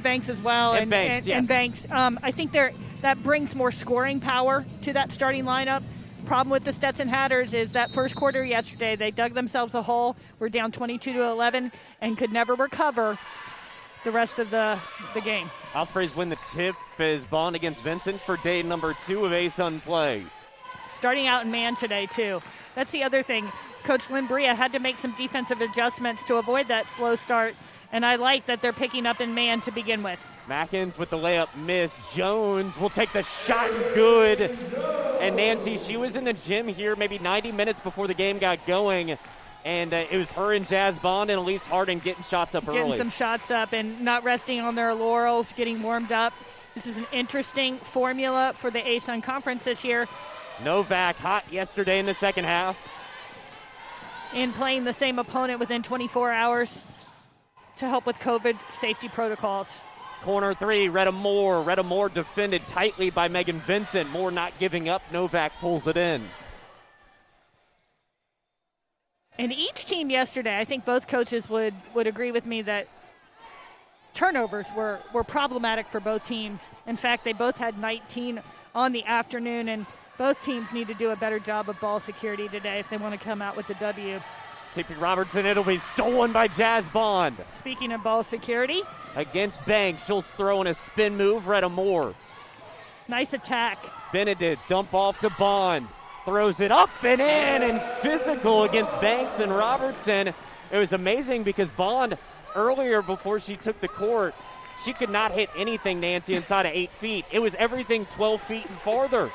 Banks as well, and Banks, yes. And Banks. I think that brings more scoring power to that starting lineup. Problem with the Stetson Hatters is that first quarter yesterday, they dug themselves a hole. We're down 22-11 and could never recover the rest of the game. Ospreys win the tip as Bond against Vincent for day number 2 of ASUN play. Starting out in man today, too. That's the other thing. Coach Lynn Bria had to make some defensive adjustments to avoid that slow start, and I like that they're picking up in man to begin with. Mackins with the layup miss. Jones will take the shot, good. And Nancy, she was in the gym here maybe 90 minutes before the game got going, and it was her and Jazz Bond and Elise Harden getting shots up early. Getting some shots up and not resting on their laurels, getting warmed up. This is an interesting formula for the ASUN Conference this year. Novak hot yesterday in the second half. And playing the same opponent within 24 hours to help with COVID safety protocols. Corner 3, Retta Moore. Retta Moore defended tightly by Megan Vincent. Moore not giving up. Novak pulls it in. And each team yesterday, I think both coaches would agree with me that turnovers were problematic for both teams. In fact, they both had 19 on the afternoon, and both teams need to do a better job of ball security today if they want to come out with the W. Tippy Robertson, it'll be stolen by Jazz Bond. Speaking of ball security. Against Banks, she'll throw in a spin move, Retta Moore. Nice attack. Benedict, dump off to Bond. Throws it up and in, and physical against Banks and Robertson. It was amazing because Bond, earlier before she took the court, she could not hit anything, Nancy, inside of 8 feet. It was everything 12 feet and farther.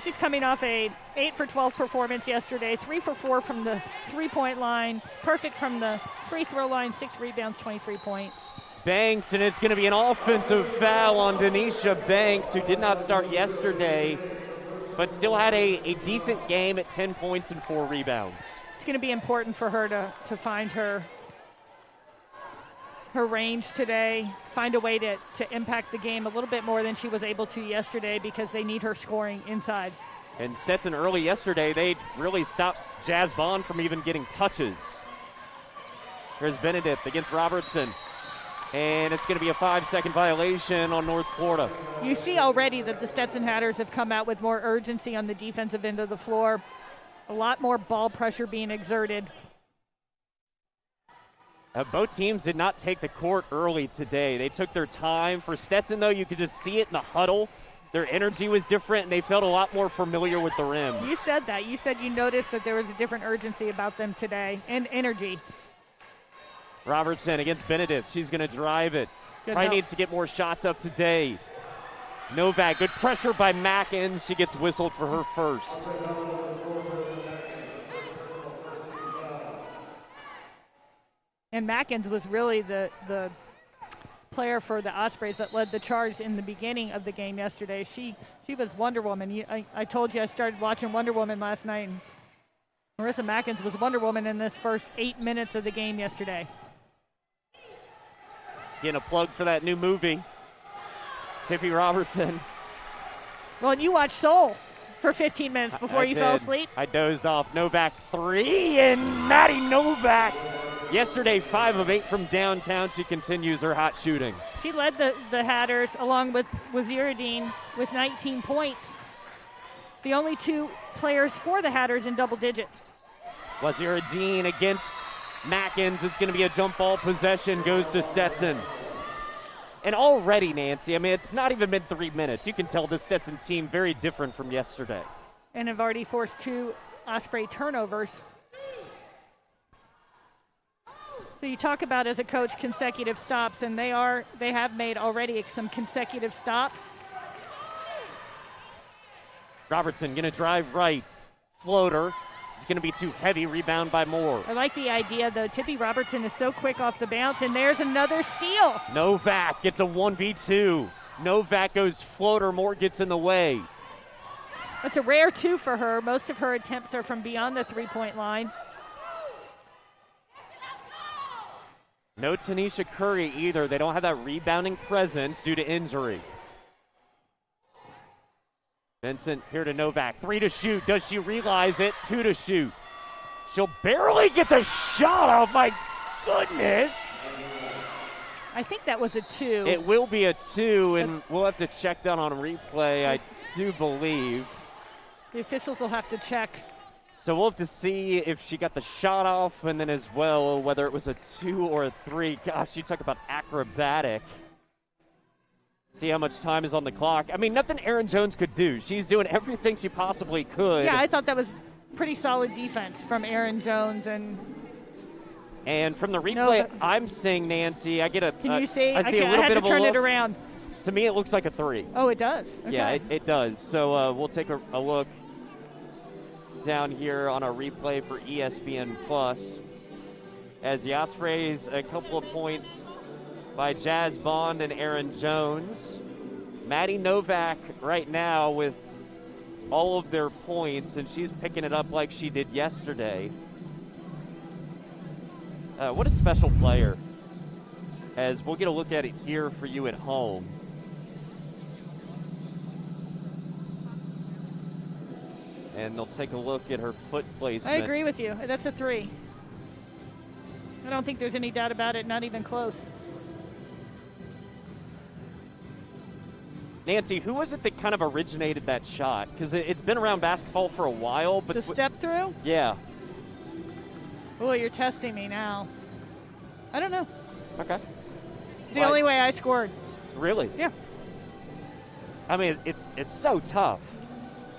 She's coming off a 8 for 12 performance yesterday, 3 for 4 from the three-point line, perfect from the free throw line, 6 rebounds, 23 points. Banks, and it's going to be an offensive foul on Denisha Banks, who did not start yesterday, but still had a decent game at 10 points and 4 rebounds. It's going to be important for her to find her range today, find a way to impact the game a little bit more than she was able to yesterday because they need her scoring inside. And Stetson early yesterday, they really stopped Jazz Bond from even getting touches. Here's Benedict against Robertson. And it's going to be a 5-second violation on North Florida. You see already that the Stetson Hatters have come out with more urgency on the defensive end of the floor. A lot more ball pressure being exerted. Both teams did not take the court early today. They took their time. For Stetson, though, you could just see it in the huddle. Their energy was different, and they felt a lot more familiar with the rims. You said that. You said you noticed that there was a different urgency about them today, and energy. Robertson against Benedict. She's going to drive it. Probably needs to get more shots up today. Novak, good pressure by Mackins. She gets whistled for her first. And Mackins was really the player for the Ospreys that led the charge in the beginning of the game yesterday. She was Wonder Woman. I told you I started watching Wonder Woman last night, and Marissa Mackins was Wonder Woman in this first 8 minutes of the game yesterday. Getting a plug for that new movie. Tippy Robertson. Well, and you watched Soul for 15 minutes before you fell asleep. I dozed off. Novak 3, and Maddie Novak. Yesterday, 5 of 8 from downtown. She continues her hot shooting. She led the Hatters along with Waziruddin with 19 points. The only 2 players for the Hatters in double digits. Waziruddin against Mackins. It's going to be a jump ball possession. Goes to Stetson. And already, Nancy, I mean, it's not even been 3 minutes. You can tell the Stetson team very different from yesterday. And have already forced 2 Osprey turnovers. So you talk about, as a coach, consecutive stops, and they have made already some consecutive stops. Robertson going to drive right. Floater. It's going to be too heavy. Rebound by Moore. I like the idea, though. Tippy Robertson is so quick off the bounce, and there's another steal. Novak gets a 1v2. Novak goes floater. Moore gets in the way. That's a rare 2 for her. Most of her attempts are from beyond the three-point line. No Tanisha Curry either. They don't have that rebounding presence due to injury. Vincent here to Novak. 3 to shoot. Does she realize it? 2 to shoot. She'll barely get the shot off. My goodness. I think that was a 2. It will be a 2, and we'll have to check that on replay, I do believe. The officials will have to check. So we'll have to see if she got the shot off, and then as well whether it was a 2 or a 3. Gosh, you talk about acrobatic. See how much time is on the clock. I mean, nothing Erin Jones could do. She's doing everything she possibly could. Yeah, I thought that was pretty solid defense from Erin Jones. And from the replay, I'm seeing, Nancy, I get a. Can you see? I see a little I had bit to of a turn look. it around. To me, it looks like a 3. Oh, it does. Okay. Yeah, it does. So we'll take a look down here on a replay for ESPN Plus as the Ospreys, a couple of points by Jazz Bond and Erin Jones. Maddie Novak right now with all of their points, and she's picking it up like she did yesterday. What a special player. As we'll get a look at it here for you at home. And they'll take a look at her foot placement. I agree with you. That's a 3. I don't think there's any doubt about it, not even close. Nancy, who was it that kind of originated that shot? Because it's been around basketball for a while. But the step through? Yeah. Oh, you're testing me now. I don't know. Okay. It's the only way I scored. Really? Yeah. I mean, it's so tough.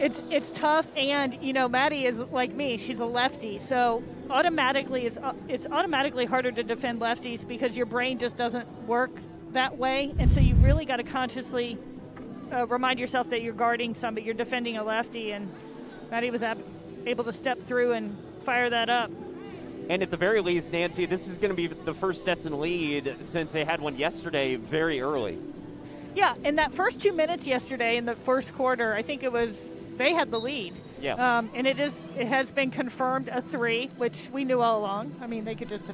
It's tough, and Maddie is like me. She's a lefty, so automatically it's automatically harder to defend lefties because your brain just doesn't work that way, and so you've really got to consciously remind yourself that you're guarding somebody, you're defending a lefty, and Maddie was able to step through and fire that up. And at the very least, Nancy, this is going to be the first Stetson lead since they had one yesterday very early. Yeah, in that first 2 minutes yesterday in the first quarter, I think they had the lead. Yeah. And it has been confirmed a 3, which we knew all along. I mean, they could just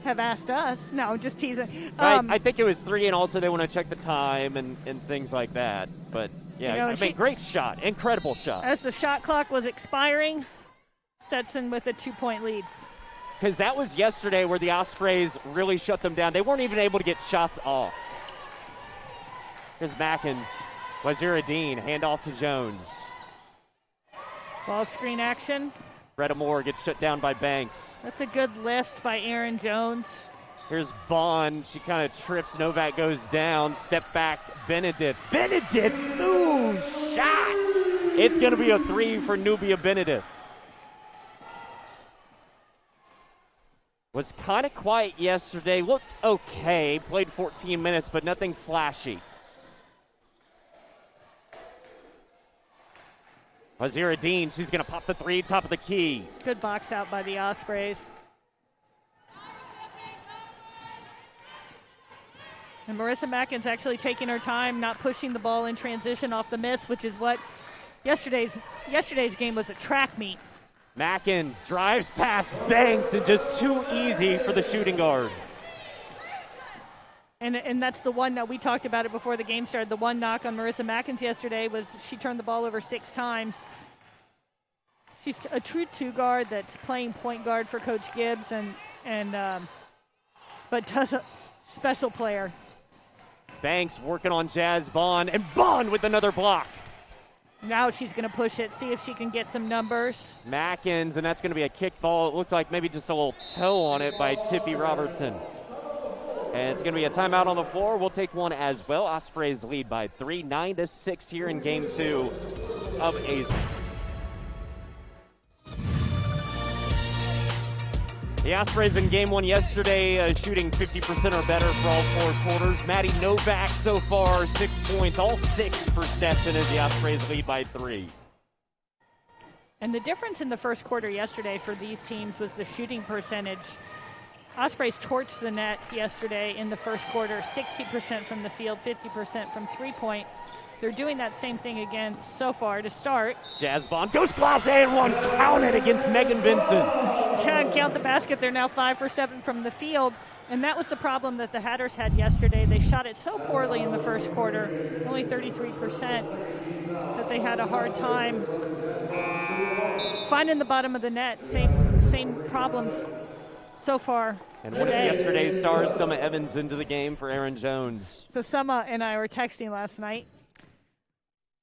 have asked us. No, just teasing. I think it was 3, and also they want to check the time and things like that. But, yeah, great shot. Incredible shot. As the shot clock was expiring, Stetson with a 2-point lead. Because that was yesterday where the Ospreys really shut them down. They weren't even able to get shots off. Here's Mackins. Waziruddin, handoff to Jones. Ball screen action. Greta Moore gets shut down by Banks. That's a good lift by Erin Jones. Here's Bond. She kind of trips. Novak goes down. Step back. Benedict. Ooh, shot. It's going to be a 3 for Nubia Benedict. Was kind of quiet yesterday. Looked okay. Played 14 minutes, but nothing flashy. Waziruddin, she's going to pop the 3, top of the key. Good box out by the Ospreys. And Marissa Mackins actually taking her time, not pushing the ball in transition off the miss, which is what yesterday's game was a track meet. Mackins drives past Banks and just too easy for the shooting guard. And that's the one that we talked about it before the game started. The one knock on Marissa Mackins yesterday was she turned the ball over 6 times. She's a true 2 guard that's playing point guard for Coach Gibbs but does a special player. Banks working on Jazz Bond, and Bond with another block. Now she's going to push it, see if she can get some numbers. Mackins, and that's going to be a kick ball. It looked like maybe just a little toe on it by Tippy Robertson. And it's going to be a timeout on the floor. We'll take one as well. Ospreys lead by 3, 9-6 here in game 2 of Azen. The Ospreys in game 1 yesterday shooting 50% or better for all 4 quarters. Maddie Novak so far 6 points, all 6 for Stetson as the Ospreys lead by 3. And the difference in the first quarter yesterday for these teams was the shooting percentage. Ospreys torched the net yesterday in the first quarter, 60% from the field, 50% from 3-point. They're doing that same thing again so far to start. Jazz Bond goes class and 1, count it against Megan Vincent. Can't count the basket. They're now 5 for 7 from the field. And that was the problem that the Hatters had yesterday. They shot it so poorly in the first quarter, only 33%, that they had a hard time finding the bottom of the net. Same problems so far And today. one of yesterday's stars, Summa Evans, into the game for Erin Jones. So Summa and I were texting last night.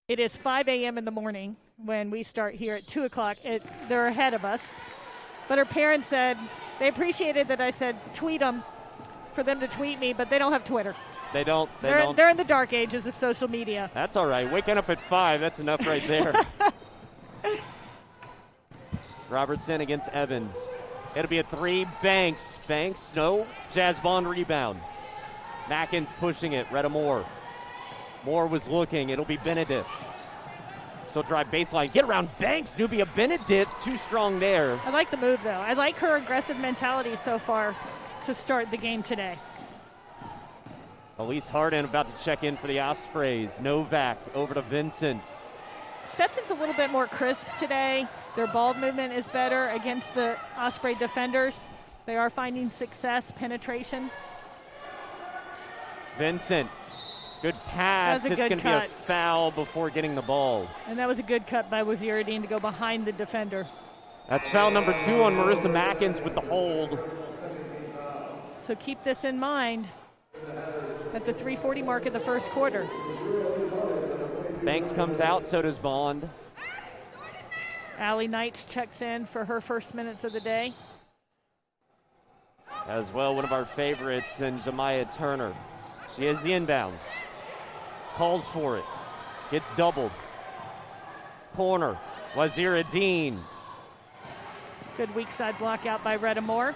It is 5 a.m. in the morning when we start here at 2 o'clock. They're ahead of us. But her parents said they appreciated that I said tweet them for them to tweet me, but they don't have Twitter. They don't. They're in the dark ages of social media. That's all right. Waking up at 5, that's enough right there. Robertson against Evans. It'll be a 3. Banks. No. Jazz Bond rebound. Mackins pushing it. Retta Moore. Moore was looking. It'll be Benedict. So drive baseline. Get around Banks. Nubia Benedict. Too strong there. I like the move, though. I like her aggressive mentality so far to start the game today. Elise Harden about to check in for the Ospreys. Novak over to Vincent. Stetson's a little bit more crisp today. Their ball movement is better against the Osprey defenders. They are finding success, penetration. Vincent. Good pass. It's going to be a foul before getting the ball. And that was a good cut by Waziruddin to go behind the defender. That's foul number 2 on Marissa Mackins with the hold. So keep this in mind at the 3:40 mark of the first quarter. Banks comes out, so does Bond. Allie Knights checks in for her first minutes of the day. As well, one of our favorites, and Jemiah Turner. She has the inbounds. Calls for it. Gets doubled. Corner. Waziruddin. Good weak side block out by Retta Moore.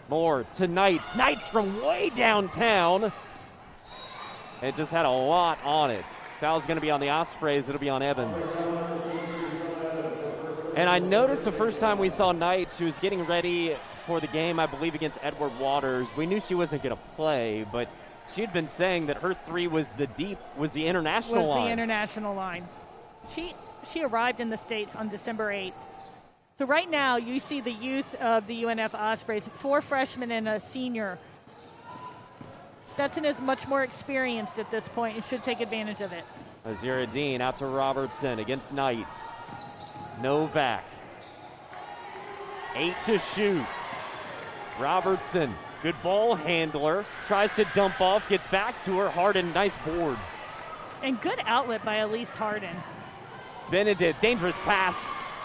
Moore to Knights. Knights from way downtown. It just had a lot on it. Foul's going to be on the Ospreys. It'll be on Evans. And I noticed the first time we saw Knights, she was getting ready for the game, I believe, against Edward Waters. We knew she wasn't going to play, but she had been saying that her 3 was the international line. The international line. She arrived in the States on December 8th. So right now you see the youth of the UNF Ospreys, 4 freshmen and a senior. Stetson is much more experienced at this point and should take advantage of it. Waziruddin out to Robertson against Knights. Novak. 8 to shoot. Robertson, good ball handler, tries to dump off, gets back to her. Harden, nice board. And good outlet by Elise Harden. Benedict, dangerous pass,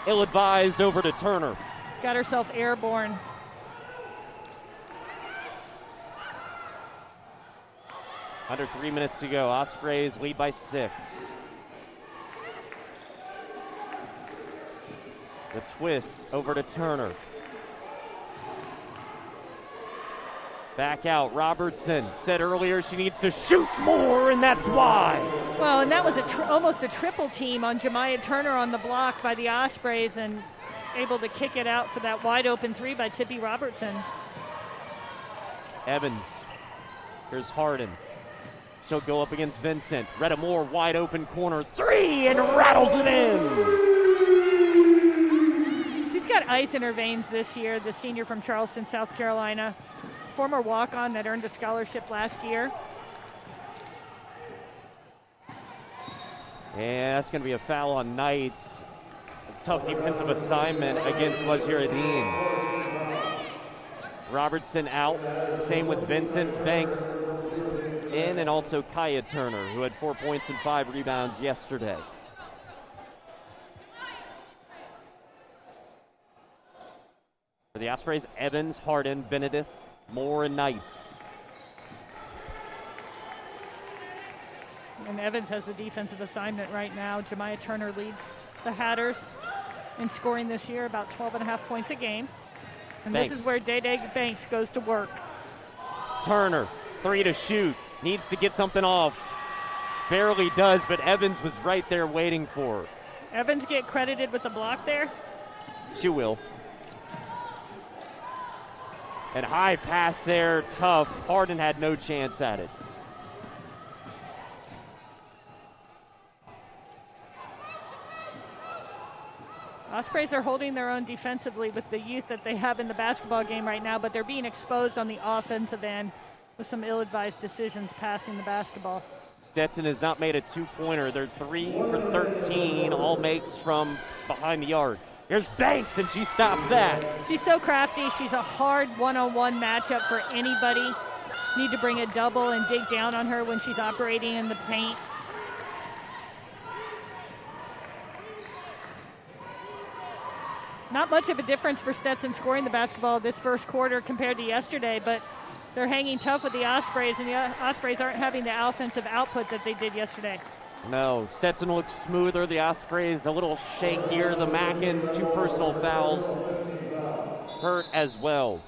ill-advised over to Turner. Got herself airborne. Under 3 minutes to go. Ospreys lead by 6. The twist over to Turner. Back out, Robertson said earlier she needs to shoot more, and that's why. Well, and that was almost a triple team on Jemiah Turner on the block by the Ospreys, and able to kick it out for that wide open 3 by Tippy Robertson. Evans. Here's Harden. She'll go up against Vincent. Retta Moore, wide open corner 3, and rattles it in. She's got ice in her veins this year, the senior from Charleston, South Carolina. Former walk-on that earned a scholarship last year. And that's going to be a foul on Knights. A tough defensive assignment against Waziruddin. Robertson out. Same with Vincent. Banks in, and also Kaya Turner, who had 4 points and 5 rebounds yesterday. For the Ospreys, Evans, Harden, Benedict, Moore, and Knights. And Evans has the defensive assignment right now. Jemiah Turner leads the Hatters in scoring this year, about 12.5 points a game. And Banks. This is where Day-Day Banks goes to work. Turner, 3 to shoot. Needs to get something off. Barely does, but Evans was right there waiting for her. Evans get credited with the block there? She will. And high pass there, tough. Harden had no chance at it. Ospreys are holding their own defensively with the youth that they have in the basketball game right now, but they're being exposed on the offensive end with some ill-advised decisions passing the basketball. Stetson has not made a two-pointer. They're 3 for 13, all makes from behind the arc. Here's Banks, and she stops that. She's so crafty. She's a hard one-on-one matchup for anybody. Need to bring a double and dig down on her when she's operating in the paint. Not much of a difference for Stetson scoring the basketball this first quarter compared to yesterday, but they're hanging tough with the Ospreys, and the Ospreys aren't having the offensive output that they did yesterday. No, Stetson looks smoother. The Ospreys a little shakier. The Mackins, 2 personal fouls hurt as well.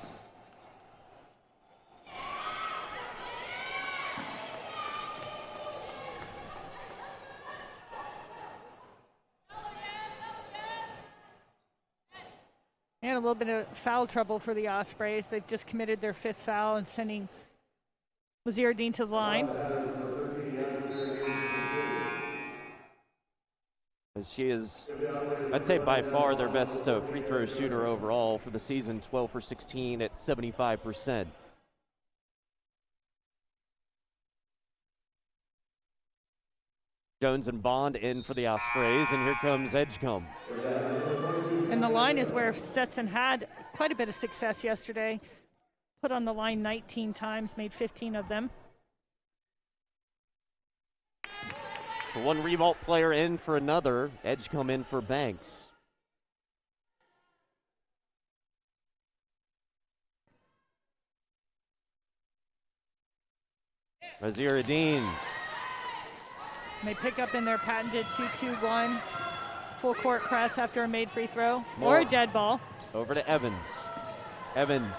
And a little bit of foul trouble for the Ospreys. They've just committed their 5th foul and sending Waziruddin to the line. She is, I'd say, by far their best free throw shooter overall for the season, 12 for 16 at 75%. Jones and Bond in for the Ospreys, and here comes Edgecombe. And the line is where Stetson had quite a bit of success yesterday. Put on the line 19 times, made 15 of them. So one Revolt player in for another. Edgecombe in for Banks. Waziruddin. They pick up in their patented 2-2-1 full court press after a made free throw or a dead ball. Over to Evans. Evans.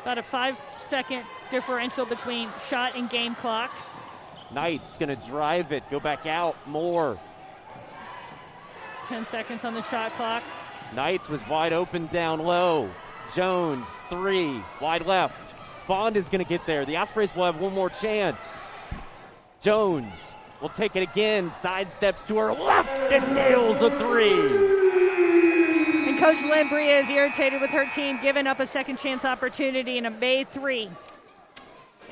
About a 5-second differential between shot and game clock. Knight's gonna drive it, go back out, more. 10 seconds on the shot clock. Knights was wide open down low. Jones, 3, wide left. Bond is gonna get there. The Ospreys will have one more chance. Jones will take it again, sidesteps to her left and nails a 3. And Coach Lynn Bria is irritated with her team giving up a second chance opportunity in a made 3.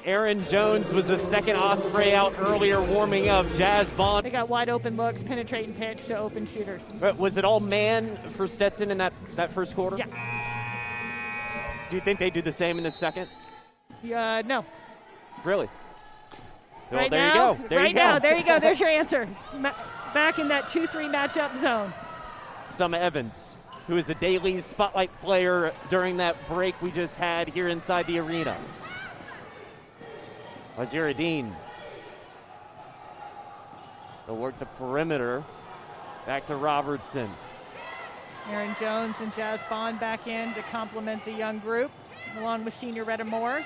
Erin Jones was the second Osprey out earlier warming up. Jazz Bond. They got wide open looks, penetrating pitch to open shooters. Was it all man for Stetson in that first quarter? Yeah. Do you think they do the same in the second? No. Really? Well, Right there now, you go. There right you go. now, there you go. There's your answer. Back in that 2-3 matchup zone. Summer Evans, who is a daily spotlight player during that break we just had here inside the arena. Waziruddin. They'll work the perimeter. Back to Robertson. Erin Jones and Jazz Bond back in to complement the young group, along with senior Retta Moore.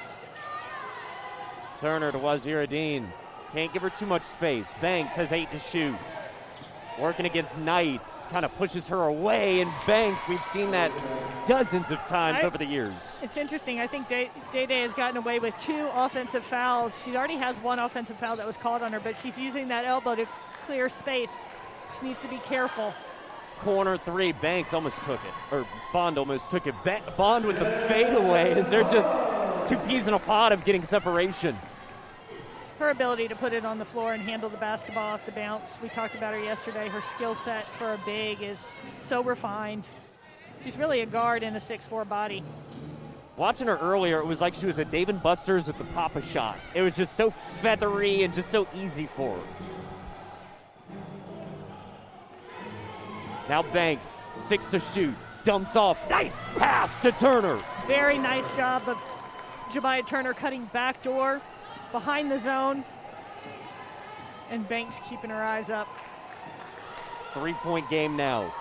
Turner to Waziruddin. Can't give her too much space. Banks has 8 to shoot. Working against Knights. Kind of pushes her away, and Banks, we've seen that dozens of times over the years. It's interesting. I think Day Day has gotten away with 2 offensive fouls. She already has 1 offensive foul that was called on her, but she's using that elbow to clear space. She needs to be careful. Corner 3, Banks almost took it, or Bond almost took it. Bond with the fadeaway. Is there just 2 peas in a pod of getting separation? Her ability to put it on the floor and handle the basketball off the bounce. We talked about her yesterday. Her skill set for a big is so refined. She's really a guard in a 6'4" body. Watching her earlier, it was like she was a Dave & Buster's at the pop-a shot. It was just so feathery and just so easy for her. Now Banks, 6 to shoot, dumps off, nice pass to Turner. Very nice job of Jemiah Turner cutting back door behind the zone, and Banks keeping her eyes up. 3-point game now.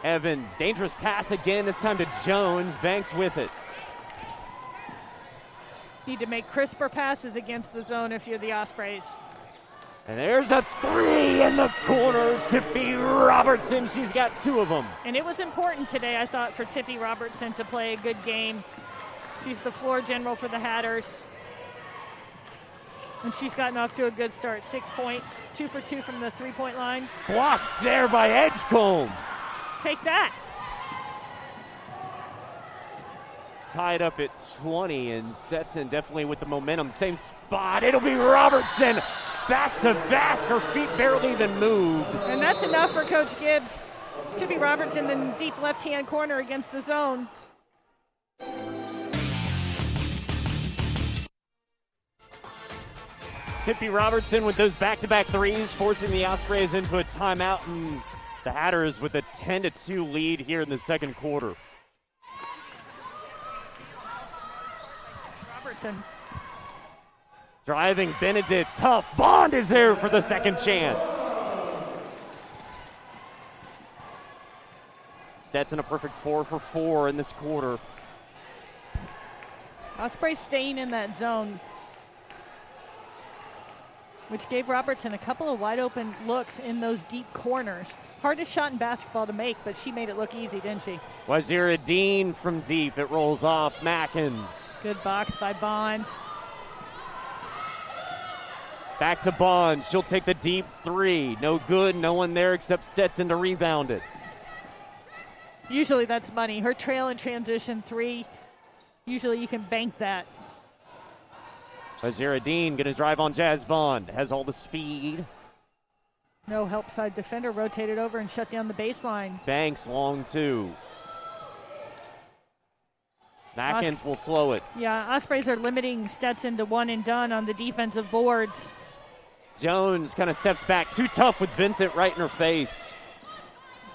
Evans, dangerous pass again, this time to Jones. Banks with it. Need to make crisper passes against the zone if you're the Ospreys. And there's a 3 in the corner. Tippy Robertson, she's got 2 of them. And it was important today, I thought, for Tippy Robertson to play a good game. She's the floor general for the Hatters. And she's gotten off to a good start. 6 points, 2 for 2 from the 3-point line. Blocked there by Edgecombe. Take that. Tied up at 20, and Stetson definitely with the momentum. Same spot, it'll be Robertson. back to back. Her feet barely even moved. And that's enough for Coach Gibbs. Tippy Robertson in the deep left-hand corner against the zone. Tippy Robertson with those back-to-back threes, forcing the Ospreys into a timeout, and the Hatters with a 10-2 lead here in the second quarter. Robertson. Driving Benedict, tough. Bond is there for the second chance. Stetson a perfect 4 for 4 in this quarter. Ospreys staying in that zone, which gave Robertson a couple of wide open looks in those deep corners. Hardest shot in basketball to make, but she made it look easy, didn't she? Wazira Dean from deep. It rolls off Mackins. Good box by Bond. Back to Bond. She'll take the deep three. No good. No one there except Stetson to rebound it. Usually that's money. Her trail and transition three, usually you can bank that. Wazira Dean going to drive on Jazz Bond. Has all the speed. No help side defender. Rotated over and shut down the baseline. Banks long two. Mackins will slow it. Yeah, Ospreys are limiting Stetson to one and done on the defensive boards. Jones kind of steps back. Too tough with Vincent right in her face.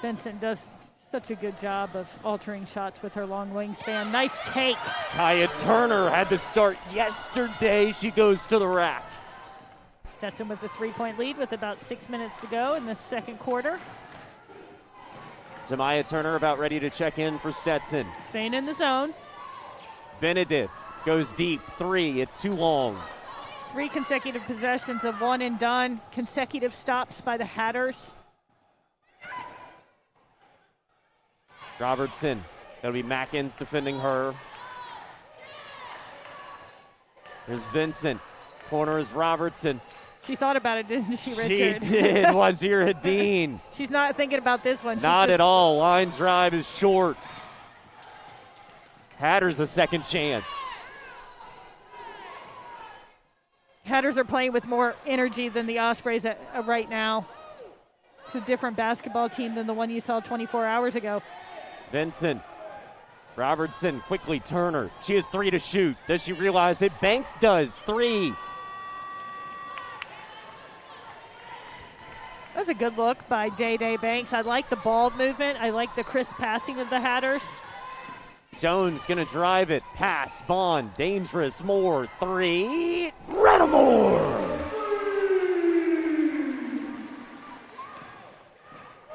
Vincent does such a good job of altering shots with her long wingspan. Nice take. Kaya Turner had to start yesterday. She goes to the rack. Stetson with the 3-point lead with about 6 minutes to go in the second quarter. Jemiah Turner about ready to check in for Stetson. Staying in the zone. Benedict goes deep. Three. It's too long. 3 consecutive possessions of one and done. Consecutive stops by the Hatters. Robertson. That'll be Mackins defending her. There's Vincent. Corner is Robertson. She thought about it, didn't she, Richard? She did. Wazira Dean. She's not thinking about this one. Not at all. Line drive is short. Hatters a second chance. Hatters are playing with more energy than the Ospreys right now. It's a different basketball team than the one you saw 24 hours ago. Vincent. Robertson quickly. Turner. She has 3 to shoot. Does she realize it? Banks does. 3. That was a good look by Day Banks. I like the ball movement. I like the crisp passing of the Hatters. Jones gonna drive it. Pass. Bond. Dangerous. Moore. 3. Renamore.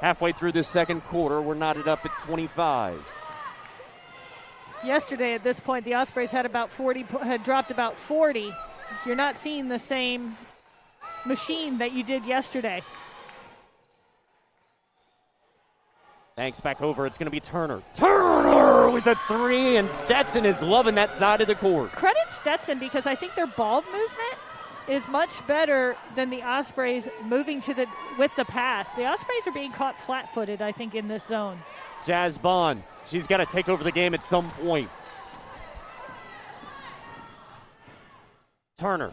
Halfway through this second quarter, we're knotted up at 25. Yesterday at this point, the Ospreys had dropped about 40. You're not seeing the same machine that you did yesterday. Banks back over. It's going to be Turner. Turner with a 3, and Stetson is loving that side of the court. Credit Stetson because I think their ball movement is much better than the Ospreys moving with the pass. The Ospreys are being caught flat-footed, I think, in this zone. Jazz Bond. She's got to take over the game at some point. Turner.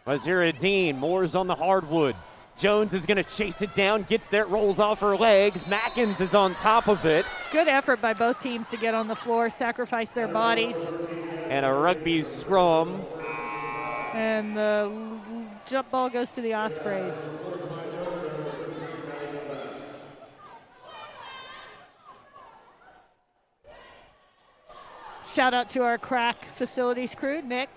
Wazira Dean. Moore's on the hardwood. Jones is going to chase it down, gets there, rolls off her legs. Mackins is on top of it. Good effort by both teams to get on the floor, sacrifice their bodies. And a rugby scrum. And the jump ball goes to the Ospreys. Shout out to our crack facilities crew, Nick,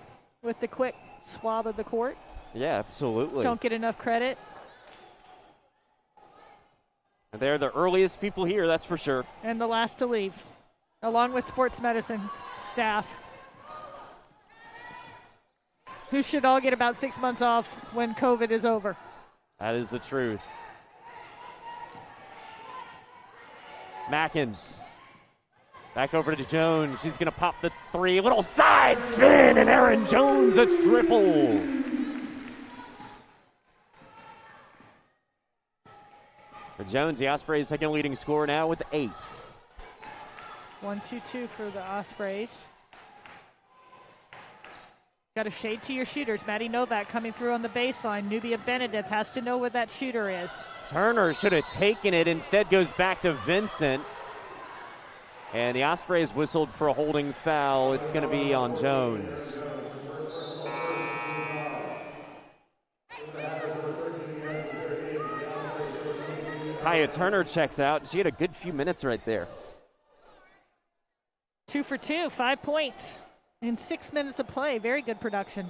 with the quick swab of the court. Yeah, absolutely. Don't get enough credit. They're the earliest people here, that's for sure. And the last to leave, along with sports medicine staff, who should all get about 6 months off when COVID is over. That is the truth. Mackins. Back over to Jones. She's going to pop the 3. Little side spin, and Erin Jones a triple. For Jones, the Ospreys' second leading scorer now with 8. 1-2-2 for the Ospreys. Got to shade to your shooters. Maddie Novak coming through on the baseline. Nubia Benedict has to know where that shooter is. Turner should have taken it. Instead goes back to Vincent. And the Ospreys whistled for a holding foul. It's going to be on Jones. Kaya Turner checks out. She had a good few minutes right there. 2 for 2, 5 points in 6 minutes of play. Very good production.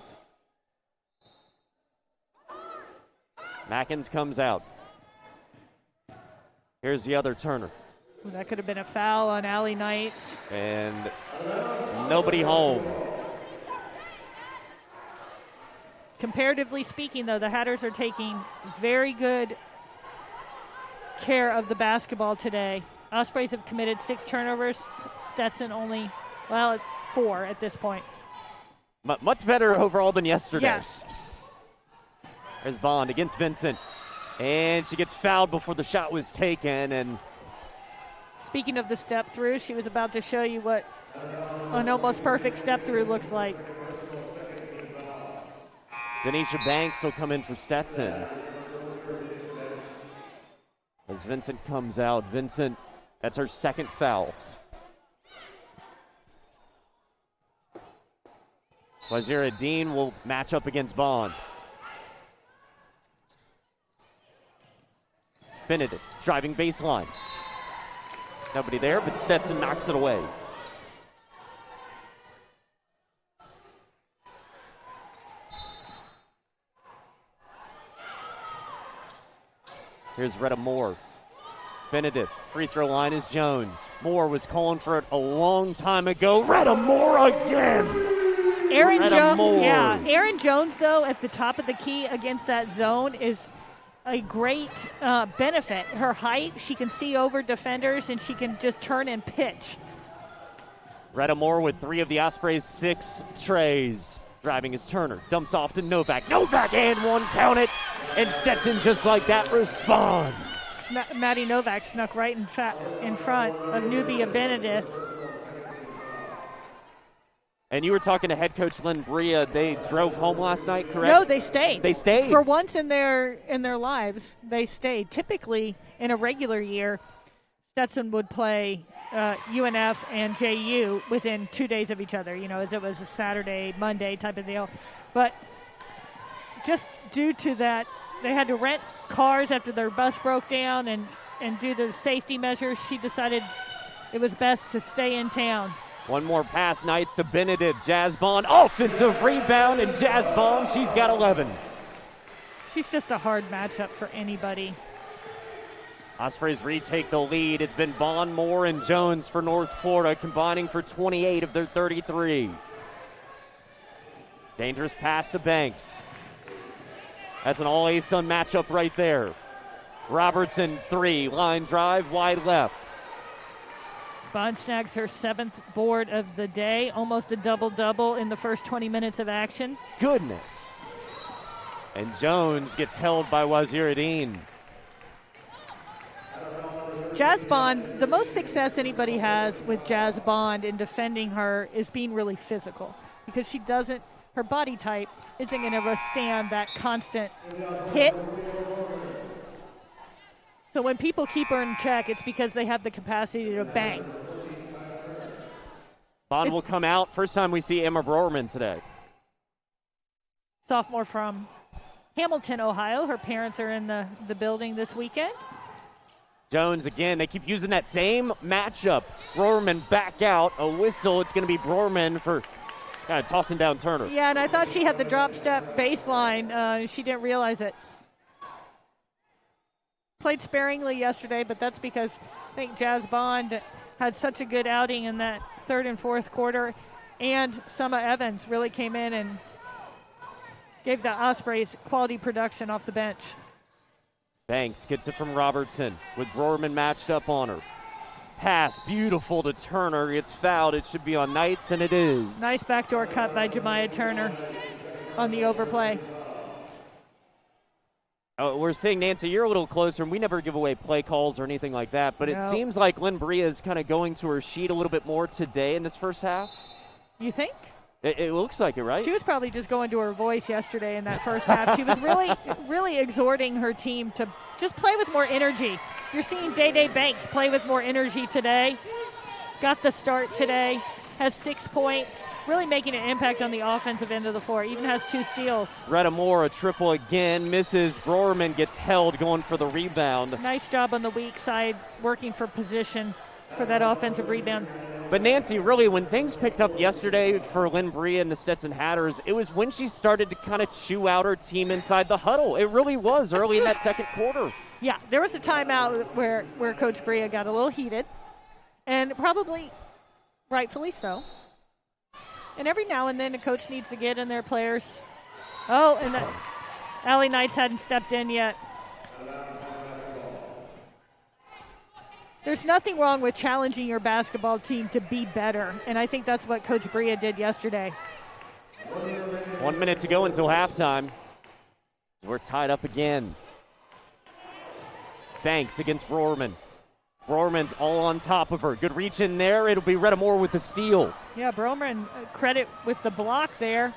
Mackins comes out. Here's the other Turner. Well, that could have been a foul on Allie Knights. And nobody home. Comparatively speaking, though, the Hatters are taking very good care of the basketball today. Ospreys have committed 6 turnovers. Stetson only, 4 at this point. Much better overall than yesterday. Yes. There's Bond against Vincent. And she gets fouled before the shot was taken. And speaking of the step through, she was about to show you what an almost perfect step through looks like. Denisha Banks will come in for Stetson. As Vincent comes out, Vincent, that's her second foul. Wazira Dean will match up against Bond. Benedict driving baseline. Nobody there, but Stetson knocks it away. Here's Retta Moore. Benedict, free throw line is Jones. Moore was calling for it a long time ago. Retta Moore again. Erin Jones, yeah. Erin Jones, though, at the top of the key against that zone is a great benefit. Her height, she can see over defenders, and she can just turn and pitch. Retta Moore with 3 of the Ospreys' 6 trays. Driving is Turner. Dumps off to Novak. Novak and 1, count it. And Stetson, just like that, responds. Maddie Novak snuck right in front of Nubia Benedict. And you were talking to head coach Lynn Bria. They drove home last night, correct? No, they stayed. They stayed. For once in their lives, they stayed. Typically, in a regular year, Stetson would play UNF and JU within 2 days of each other, as it was a Saturday, Monday type of deal. But just due to that, they had to rent cars after their bus broke down, and due to safety measures, she decided it was best to stay in town. One more pass, Knights to Benedict. Jazz Bond, offensive rebound, and Jazz Bond, she's got 11. She's just a hard matchup for anybody. Ospreys retake the lead. It's been Bond, Moore, and Jones for North Florida, combining for 28 of their 33. Dangerous pass to Banks. That's an all-ASUN matchup right there. Robertson, 3, line drive, wide left. Bond snags her 7th board of the day, almost a double-double in the first 20 minutes of action. Goodness. And Jones gets held by Wazira Dean. Jazz Bond, the most success anybody has with Jazz Bond in defending her is being really physical, because her body type isn't going to withstand that constant hit. So when people keep her in check, it's because they have the capacity to bang. Bond will come out. First time we see Emma Broerman today. Sophomore from Hamilton, Ohio. Her parents are in the building this weekend. Jones again. They keep using that same matchup. Broerman back out. A whistle. It's going to be Broerman for kind of tossing down Turner. Yeah, and I thought she had the drop step baseline. She didn't realize it. Played sparingly yesterday, but that's because I think Jazz Bond had such a good outing in that 3rd and 4th quarter, and Summa Evans really came in and gave the Ospreys quality production off the bench. Banks gets it from Robertson with Broerman matched up on her. Pass, beautiful to Turner. It's fouled. It should be on Knights, and it is. Nice backdoor cut by Jemiah Turner on the overplay. We're seeing, Nancy, you're a little closer, and we never give away play calls or anything like that, but it seems like Lynn Bria is kind of going to her sheet a little bit more today in this first half. You think? It looks like it, right? She was probably just going to her voice yesterday in that first half. She was really exhorting her team to just play with more energy. You're seeing Day Banks play with more energy today. Got the start today, has 6 points, really making an impact on the offensive end of the floor. Even has 2 steals. Retta Moore, a triple again, misses. Brorman gets held, going for the rebound. Nice job on the weak side, working for position for that offensive rebound. But Nancy, really, when things picked up yesterday for Lynn Bria and the Stetson Hatters, it was when she started to kind of chew out her team inside the huddle. It really was early in that second quarter. Yeah, there was a timeout where Coach Bria got a little heated, and probably rightfully so. And every now and then a coach needs to get in their players. Oh, and the Allie Knights hadn't stepped in yet. There's nothing wrong with challenging your basketball team to be better, and I think that's what Coach Bria did yesterday. 1 minute to go until halftime. We're tied up again. Banks against Brorman. Brorman's all on top of her. Good reach in there. It'll be Retta Moore with the steal. Yeah, Brorman, credit with the block there.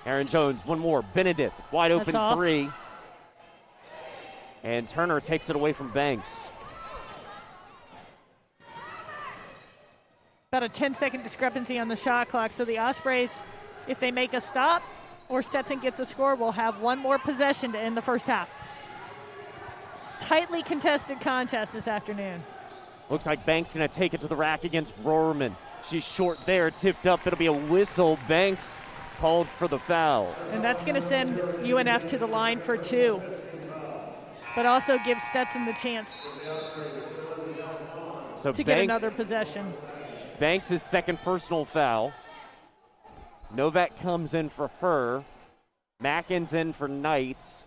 Erin Jones, one more. Benedict, wide open three. And Turner takes it away from Banks. About a 10-second discrepancy on the shot clock. So the Ospreys, if they make a stop or Stetson gets a score, will have one more possession to end the first half. Tightly contested contest this afternoon. Looks like Banks going to take it to the rack against Brorman. She's short there, tipped up. It'll be a whistle. Banks called for the foul. And that's going to send UNF to the line for 2. But also gives Stetson the chance to get another possession. Banks' second personal foul. Novak comes in for her. Mackin's in for Knights.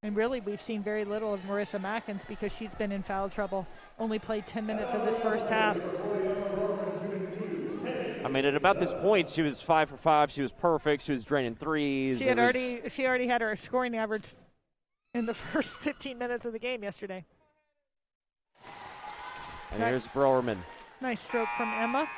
And really, we've seen very little of Marissa Mackins because she's been in foul trouble. Only played 10 minutes of this first half. I mean, at about this point, she was 5 for 5. She was perfect. She was draining threes. She already had her scoring average in the first 15 minutes of the game yesterday. And here's Brorman. Nice stroke from Emma.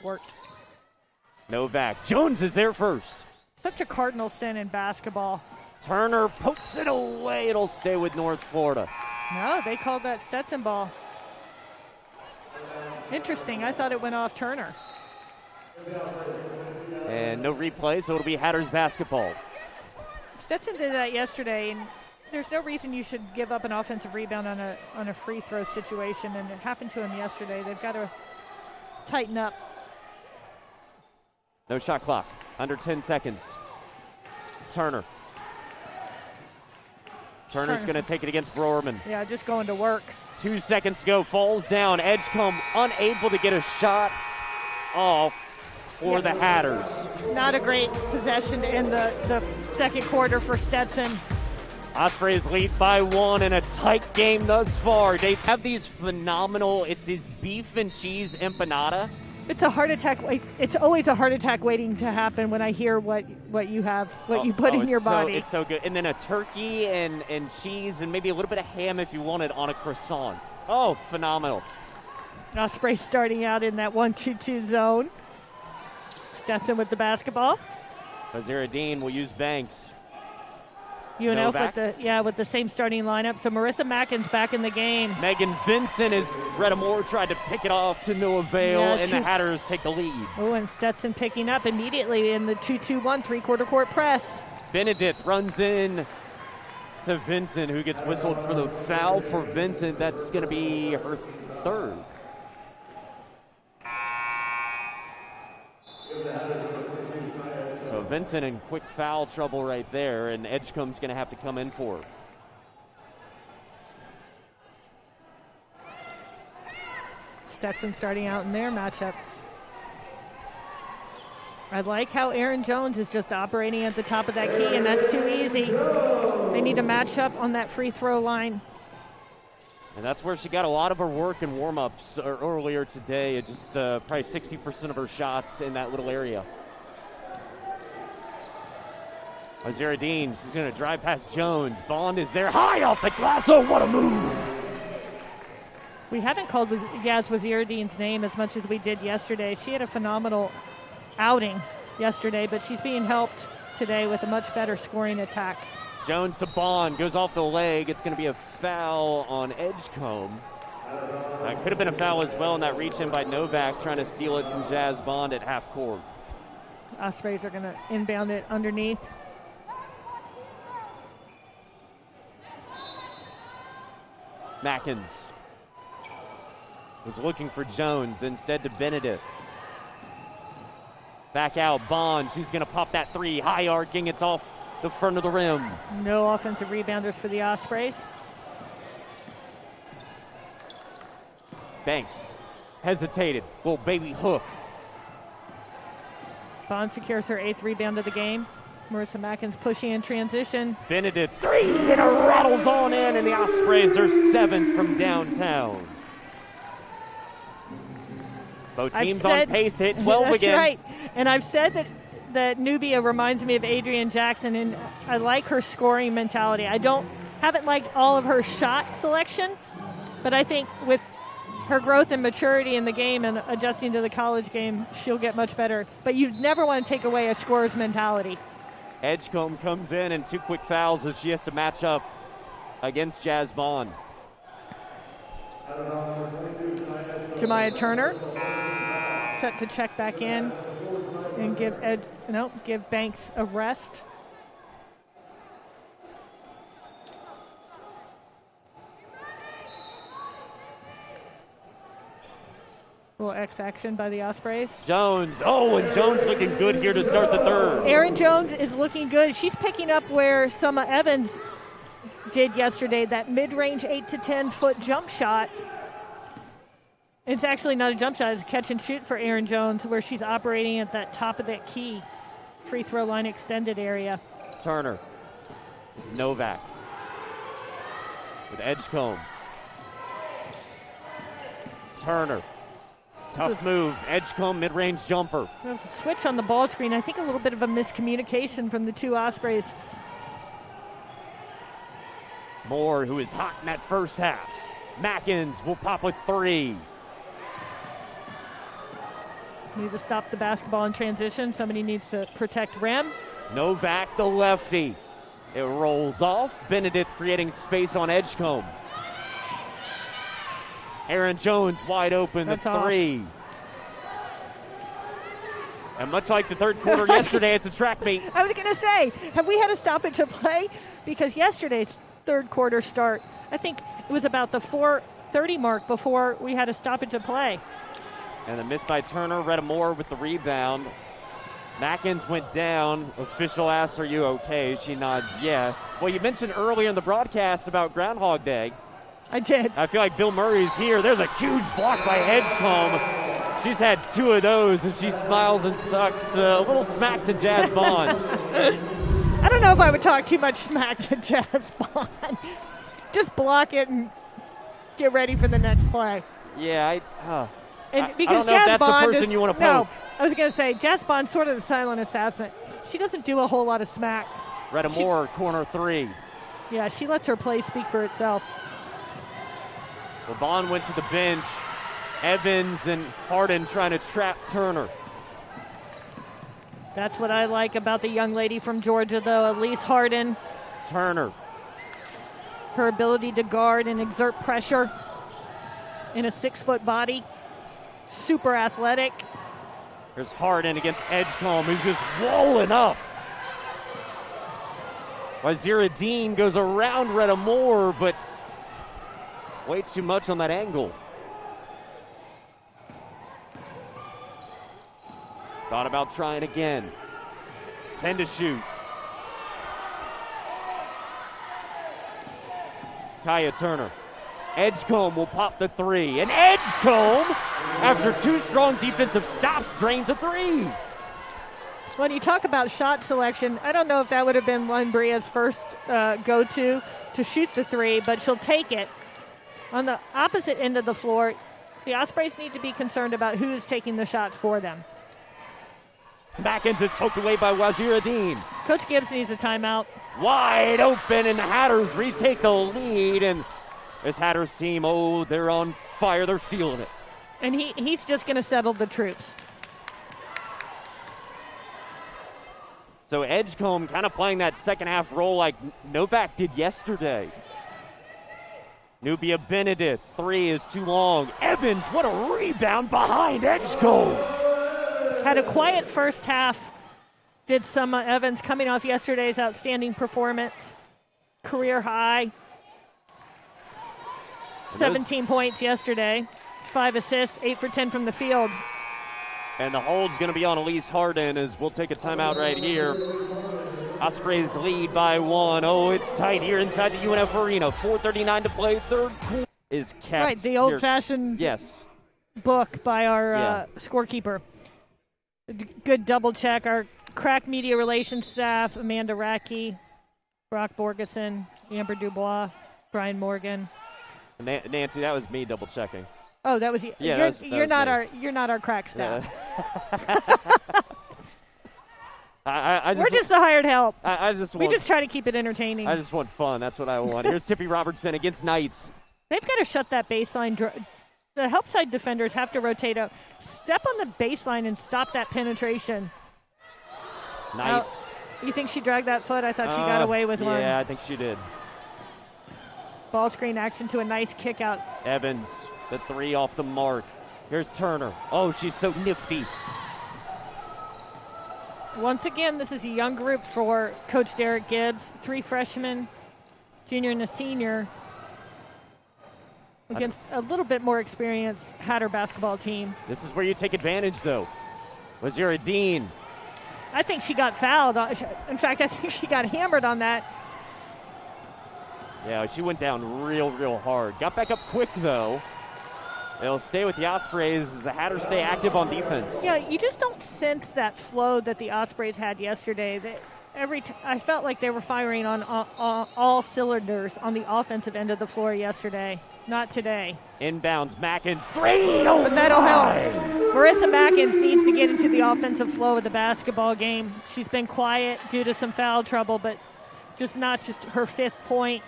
Short. Novak. Jones is there first. Such a cardinal sin in basketball. Turner pokes it away. It'll stay with North Florida. No, they called that Stetson ball. Interesting. I thought it went off Turner. And no replay, so it'll be Hatters basketball. Stetson did that yesterday, and there's no reason you should give up an offensive rebound on a free throw situation, and it happened to him yesterday. They've got to tighten up. No shot clock. Under 10 seconds. Turner's going to take it against Brorman. Yeah, just going to work. 2 seconds to go. Falls down. Edgecombe unable to get a shot off for the Hatters. Not a great possession in the second quarter for Stetson. Ospreys lead by 1 in a tight game thus far. They have these phenomenal, it's these beef and cheese empanada. It's a heart attack. It's always a heart attack waiting to happen when I hear what you have, you put in your body. It's so good. And then a turkey and cheese and maybe a little bit of ham if you wanted on a croissant. Oh, phenomenal. Ospreys starting out in that 1-2-2 zone. Stetson with the basketball. Azira Dean will use Banks. UNF with the same starting lineup. So Marissa Mackins back in the game. Megan Vincent as Retta Moore tried to pick it off to no avail, and the Hatters take the lead. Oh, and Stetson picking up immediately in the 2-2-1 three-quarter court press. Benedict runs in to Vincent, who gets whistled for the foul for Vincent. That's going to be her third. So Vincent in quick foul trouble right there, and Edgecombe's going to have to come in for her. Stetson starting out in their matchup. I like how Erin Jones is just operating at the top of that key, and that's too easy. They need to match up on that free throw line. And that's where she got a lot of her work in warm-ups earlier today. Just probably 60% of her shots in that little area. Ozira Dean, she's going to drive past Jones. Bond is there, high off the glass. Oh, what a move! We haven't called Yaz Wazirudeen's name as much as we did yesterday. She had a phenomenal outing yesterday, but she's being helped today with a much better scoring attack. Jones to Bond, goes off the leg. It's going to be a foul on Edgecombe. That could have been a foul as well in that reach in by Novak, trying to steal it from Jazz Bond at half court. Ospreys are going to inbound it underneath. Mackins was looking for Jones, instead to Benedict. Back out, Bond. She's going to pop that three, high arcing. It's off the front of the rim. No offensive rebounders for the Ospreys. Banks hesitated. Little baby hook. Bond secures her 8th rebound of the game. Marissa Mackins pushing in transition. Benedict, three, and it rattles on in, and the Ospreys are 7th from downtown. Both teams on pace to hit 12 that's again. That's right. And I've said that Nubia reminds me of Adrienne Jackson, and I like her scoring mentality. Haven't liked all of her shot selection, but I think with her growth and maturity in the game and adjusting to the college game, she'll get much better. But you never want to take away a scorer's mentality. Edgecombe comes in and 2 quick fouls as she has to match up against Jazz Bond. Jemiah Turner set to check back in and give Banks a rest. A little X action by the Ospreys. Jones, and Jones looking good here to start the third. Erin Jones is looking good. She's picking up where Summa Evans did yesterday, that mid-range 8 to 10 foot jump shot. It's actually not a jump shot, it's a catch and shoot for Erin Jones, where she's operating at that top of that key free throw line extended area. Turner. This is Novak with Edgecombe. Turner. Tough move. Edgecombe mid-range jumper. There was a switch on the ball screen. I think a little bit of a miscommunication from the two Ospreys. Moore, who is hot in that first half. Mackins will pop a three. Need to stop the basketball in transition. Somebody needs to protect rim. Novak, the lefty. It rolls off. Benedict creating space on Edgecombe. Erin Jones wide open, the three. Off. And much like the third quarter yesterday, it's a track meet. I was going to say, have we had a stoppage of play? Because yesterday's third quarter start, I think it was about the 4:30 mark before we had a stoppage of play. And a miss by Turner. Retta Moore with the rebound. Mackins went down. Official asks, "Are you okay?" She nods yes. Well, you mentioned earlier in the broadcast about Groundhog Day. I did. I feel like Bill Murray's here. There's a huge block by Edgecombe. She's had 2 of those, and she smiles and sucks. A little smack to Jazz Bond. I don't know if I would talk too much smack to Jazz Bond. Just block it and get ready for the next play. Yeah, I because don't know Jazz if that's Bond the person you want to poke. No, I was going to say, Jazz Bond's sort of the silent assassin. She doesn't do a whole lot of smack. Retta Moore, corner three. Yeah, she lets her play speak for itself. Well, Bond went to the bench. Evans and Harden trying to trap Turner. That's what I like about the young lady from Georgia, though, Elise Harden. Turner. Her ability to guard and exert pressure in a 6-foot body. Super athletic. There's Harden against Edgecombe, who's just rolling up. Ozira Dean goes around Retta Moore, but way too much on that angle. Thought about trying again. 10 to shoot. Kaya Turner. Edgecombe will pop the three. And Edgecombe, after 2 strong defensive stops, drains a three. When you talk about shot selection, I don't know if that would have been Lunbria's first go-to to shoot the three, but she'll take it. On the opposite end of the floor, the Ospreys need to be concerned about who's taking the shots for them. Mackins is poked away by Waziruddin. Coach Gibbs needs a timeout. Wide open, and the Hatters retake the lead. And this Hatters team, oh, they're on fire. They're feeling it. And he's just going to settle the troops. So Edgecombe kind of playing that second half role like Novak did yesterday. Nubia Benedict, 3 is too long. Evans, what a rebound behind Edgecombe. Had a quiet first half. Did some Evans coming off yesterday's outstanding performance. Career high. 17 points yesterday. 5 assists, 8 for 10 from the field. And the hold's going to be on Elise Harden as we'll take a timeout right here. Ospreys lead by 1. Oh, it's tight here inside the UNF arena. 4:39 to play. Third quarter is kept. Right, the old-fashioned book by our scorekeeper. Good double check. Our crack media relations staff, Amanda Racky, Brock Borgeson, Amber Dubois, Brian Morgan. Nancy, that was me double checking. Oh, that was you. Yeah, you're not our crack staff. We're just the hired help. We just try to keep it entertaining. I just want fun. That's what I want. Here's Tippy Robertson against Knights. They've got to shut that baseline. The help side defenders have to rotate up. Step on the baseline and stop that penetration. Knights. You think she dragged that foot? I thought she got away with one. Yeah, I think she did. Ball screen action to a nice kick out. Evans, the 3 off the mark. Here's Turner. Oh, she's so nifty. Once again, this is a young group for Coach Derek Gibbs. 3 freshmen, junior and a senior, against a little bit more experienced Hatter basketball team. This is where you take advantage, though. Waziruddin. I think she got fouled. In fact, I think she got hammered on that. Yeah, she went down real hard. Got back up quick, though. They'll stay with the Ospreys as the Hatters stay active on defense. Yeah, you just don't sense that flow that the Ospreys had yesterday. I felt like they were firing on all cylinders on the offensive end of the floor yesterday. Not today. Inbounds, Mackins, 3. Oh, but that'll help. Marissa Mackins needs to get into the offensive flow of the basketball game. She's been quiet due to some foul trouble, but just her 5th point.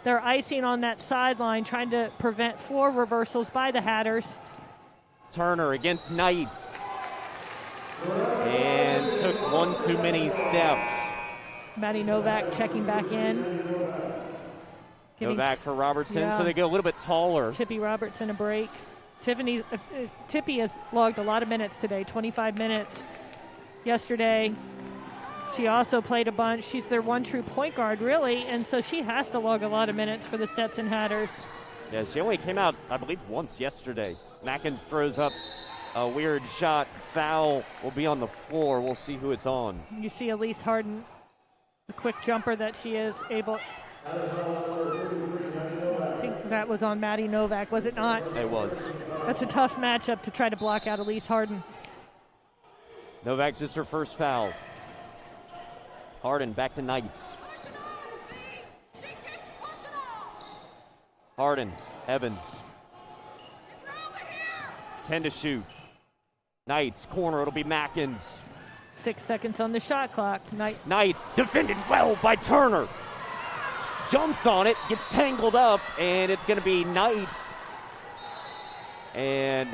They're icing on that sideline, trying to prevent floor reversals by the Hatters. Turner against Knights. And took one too many steps. Maddie Novak checking back in. Novak for Robertson, so they go a little bit taller. Tippy Robertson a break. Tippy has logged a lot of minutes today, 25 minutes yesterday. She also played a bunch. She's their one true point guard, really, and so she has to log a lot of minutes for the Stetson Hatters. Yeah, she only came out, I believe, once yesterday. Mackins throws up a weird shot. Foul will be on the floor. We'll see who it's on. You see Elise Harden, the quick jumper that she is able. I think that was on Maddie Novak, was it not? It was. That's a tough matchup to try to block out Elise Harden. Novak just her first foul. Harden back to Knights. Harden, Evans. 10 to shoot. Knights, corner, it'll be Mackins. 6 seconds on the shot clock. Knights, defended well by Turner. Jumps on it, gets tangled up, and it's going to be Knights. And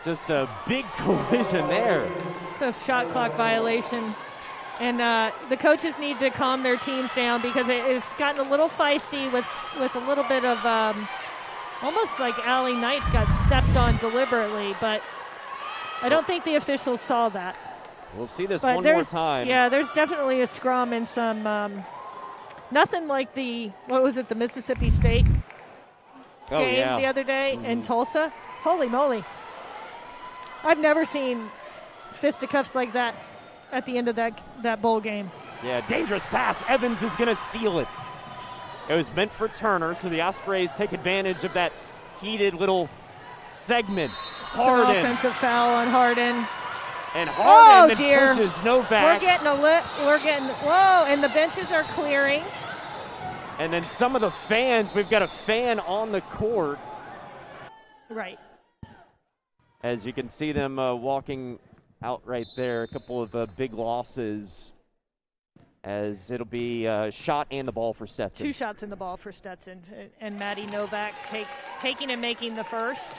just a big collision there. It's a shot clock violation. And the coaches need to calm their teams down because it's gotten a little feisty with a little bit of almost like Allie Knights got stepped on deliberately, but I don't think the officials saw that. We'll see this one more time. Yeah, there's definitely a scrum and some nothing like the Mississippi State game the other day in Tulsa. Holy moly. I've never seen fisticuffs like that at the end of that bowl game. Yeah, dangerous pass. Evans is going to steal it. It was meant for Turner, so the Ospreys take advantage of that heated little segment. Harden. It's an offensive foul on Harden. And Harden pushes Novak. We're getting whoa, and the benches are clearing. And then some of the fans, we've got a fan on the court. Right. As you can see them walking out right there, a couple of big losses, as it'll be a shot and the ball for Stetson. 2 shots in the ball for Stetson, and Maddie Novak taking and making the first.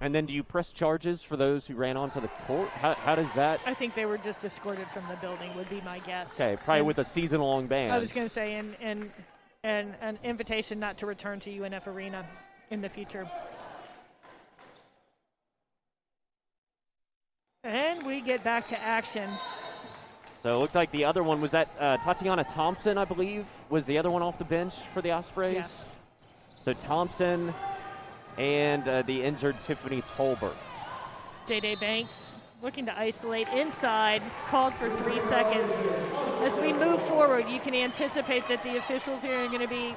And then do you press charges for those who ran onto the court? How does that? I think they were just escorted from the building would be my guess. Okay, probably with a season-long ban. I was going to say, and an invitation not to return to UNF Arena in the future. And we get back to action. So it looked like the other one was that Tatiana Thompson, I believe, was the other one off the bench for the Ospreys. Yes. So Thompson and the injured Tiffany Tolbert. Day Banks looking to isolate inside, called for 3 seconds. As we move forward, you can anticipate that the officials here are going to be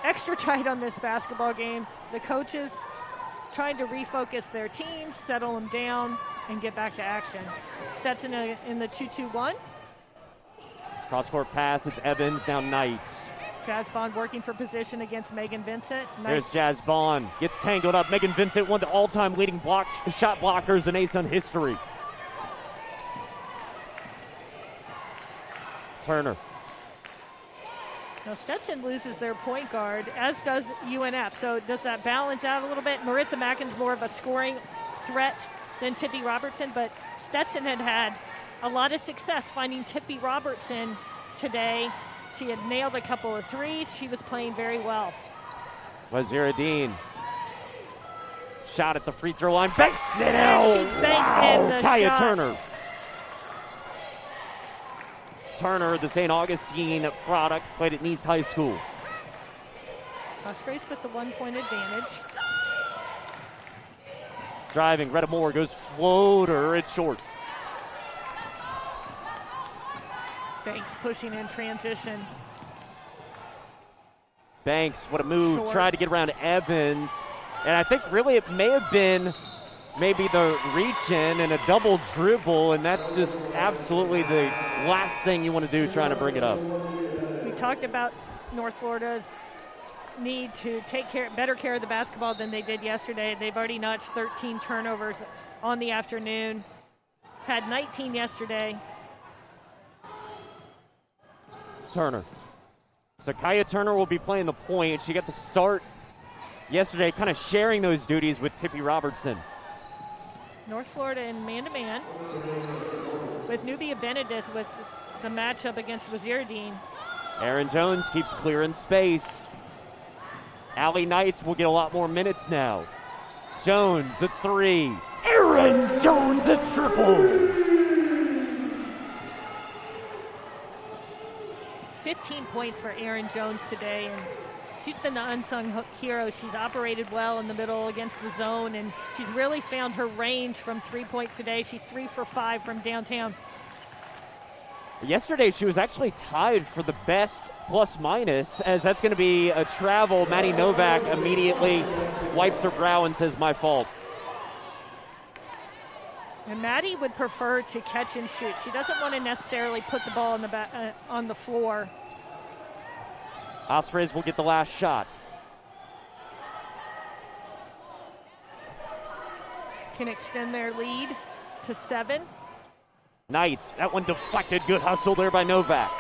extra tight on this basketball game. The coaches trying to refocus their teams, settle them down, and get back to action. Stetson in the 2-2-1. Cross-court pass, it's Evans, now Knights. Jazz Bond working for position against Megan Vincent. Nice. There's Jazz Bond, gets tangled up. Megan Vincent, one of the all-time leading shot blockers in ASUN history. Turner. Now Stetson loses their point guard, as does UNF. So does that balance out a little bit? Marissa Mackin's more of a scoring threat than Tippy Robertson, but Stetson had a lot of success finding Tippy Robertson today. She had nailed a couple of threes. She was playing very well. Waziruddin. Shot at the free throw line. Banks it And out. she banked in the Kaya shot. Turner. Turner, the St. Augustine product, played at Nice High School. Ospreys with the 1-point advantage. Driving, Retta Moore goes floater. It's short. Banks pushing in transition. Banks, what a move. Short. Tried to get around Evans. And I think really it may have been maybe the reach in and a double dribble, and that's just absolutely the last thing you want to do trying to bring it up. We talked about North Florida's need to take better care of the basketball than they did yesterday. They've already notched 13 turnovers on the afternoon. Had 19 yesterday. Turner. So Kaya Turner will be playing the point. She got the start yesterday, kind of sharing those duties with Tippy Robertson. North Florida in man-to-man with Nubia Benedict with the matchup against Waziruddin. Erin Jones keeps clearing space. Allie Knights will get a lot more minutes now. Jones at 3. Erin Jones at triple. 15 points for Erin Jones today, and she's been the unsung hero. She's operated well in the middle against the zone, and she's really found her range from 3-point today. She's 3 for 5 from downtown. Yesterday, she was actually tied for the best plus-minus, as that's going to be a travel. Maddie Novak immediately wipes her brow and says, my fault. And Maddie would prefer to catch and shoot. She doesn't want to necessarily put the ball on the floor. Ospreys will get the last shot. Can extend their lead to 7. Knights, that one deflected. Good hustle there by Novak.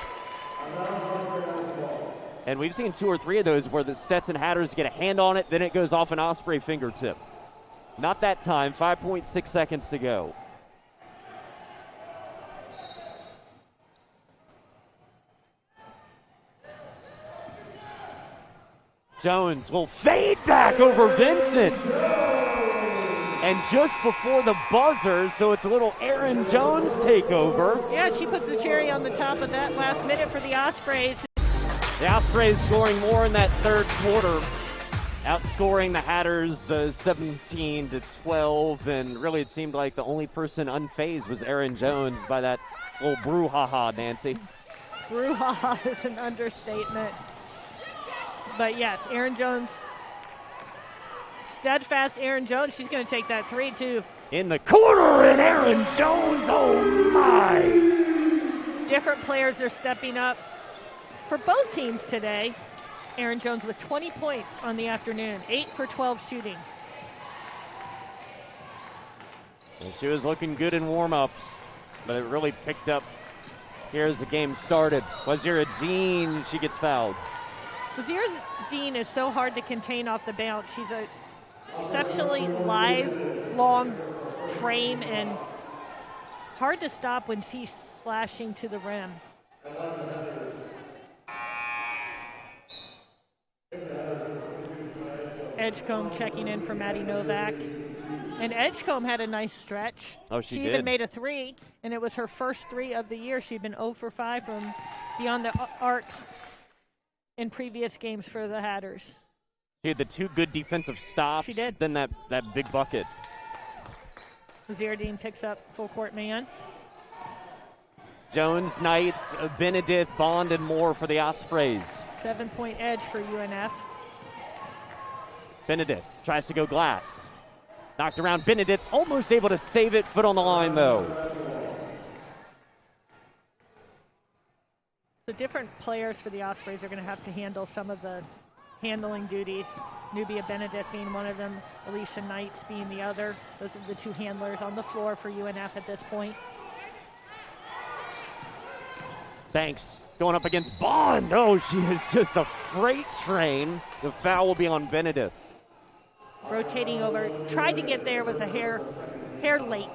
And we've seen 2 or 3 of those where the Stetson Hatters get a hand on it, then it goes off an Osprey fingertip. Not that time, 5.6 seconds to go. Jones will fade back over Vincent. And just before the buzzer, so it's a little Erin Jones takeover. Yeah, she puts the cherry on the top of that last minute for the Ospreys. The Ospreys scoring more in that third quarter, outscoring the Hatters 17-12, and really it seemed like the only person unfazed was Erin Jones by that little brouhaha, Nancy. Brouhaha is an understatement. But yes, Erin Jones, steadfast Erin Jones, she's going to take that 3 too. In the corner, and Erin Jones, oh my! Different players are stepping up for both teams today. Erin Jones with 20 points on the afternoon, 8 for 12 shooting. Well, she was looking good in warm-ups, but it really picked up here as the game started. Wazira Jean, she gets fouled. Wazira Dean is so hard to contain off the bounce. She's a exceptionally lithe, long frame and hard to stop when she's slashing to the rim. Edgecombe checking in for Maddie Novak. And Edgecombe had a nice stretch. Oh, she even made a three, and it was her first three of the year. She'd been 0 for 5 from beyond the arcs in previous games for the Hatters. She had the 2 good defensive stops. She did. Then that big bucket. Zierdine picks up full court man. Jones, Knights, Benedict, Bond, and more for the Ospreys. 7-point edge for UNF. Benedict tries to go glass. Knocked around. Benedict almost able to save it. Foot on the line, though. So different players for the Ospreys are going to have to handle some of the handling duties. Nubia Benedict being one of them, Alicia Knights being the other. Those are the 2 handlers on the floor for UNF at this point. Banks going up against Bond. Oh, she is just a freight train. The foul will be on Benedict. Rotating over, tried to get there, was a hair late.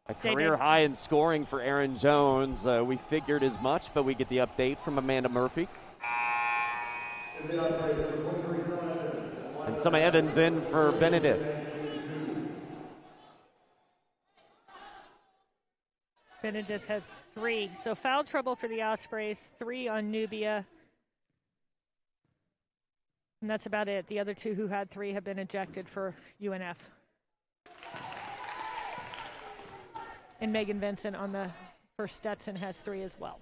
A career high in scoring for Erin Jones. We figured as much, but we get the update from Amanda Murphy. And Summer Evans in for Benedict. Benedict has 3. So foul trouble for the Ospreys, 3 on Nubia. And that's about it. The other 2 who had 3 have been ejected for UNF. And Megan Vincent for Stetson has 3 as well.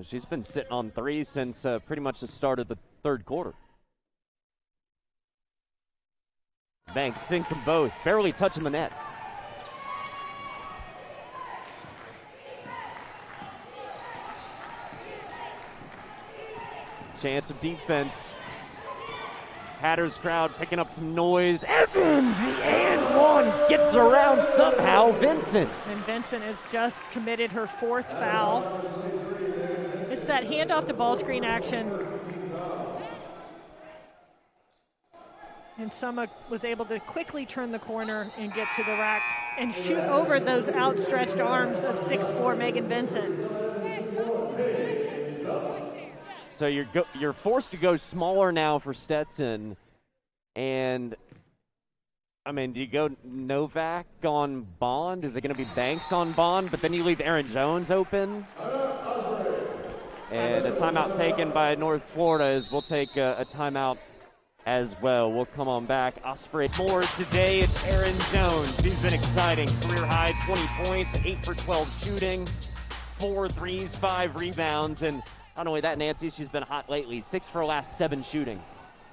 She's been sitting on 3 since pretty much the start of the third quarter. Banks sinks them both, barely touching the net. Chance of defense. Hatters crowd picking up some noise. Evans, the and one gets around somehow. Vincent. And Vincent has just committed her 4th foul. It's that handoff to ball screen action. And Summa was able to quickly turn the corner and get to the rack and shoot over those outstretched arms of 6'4" Megan Vincent. So you're forced to go smaller now for Stetson. And, I mean, do you go Novak on Bond? Is it going to be Banks on Bond? But then you leave Erin Jones open. And a timeout taken by North Florida as we'll take a timeout as well. We'll come on back. Osprey more today. It's Erin Jones. She's been exciting. Career high 20 points, 8 for 12 shooting, 4 threes, 5 rebounds. And not only that, Nancy, she's been hot lately. 6 for her last 7 shooting.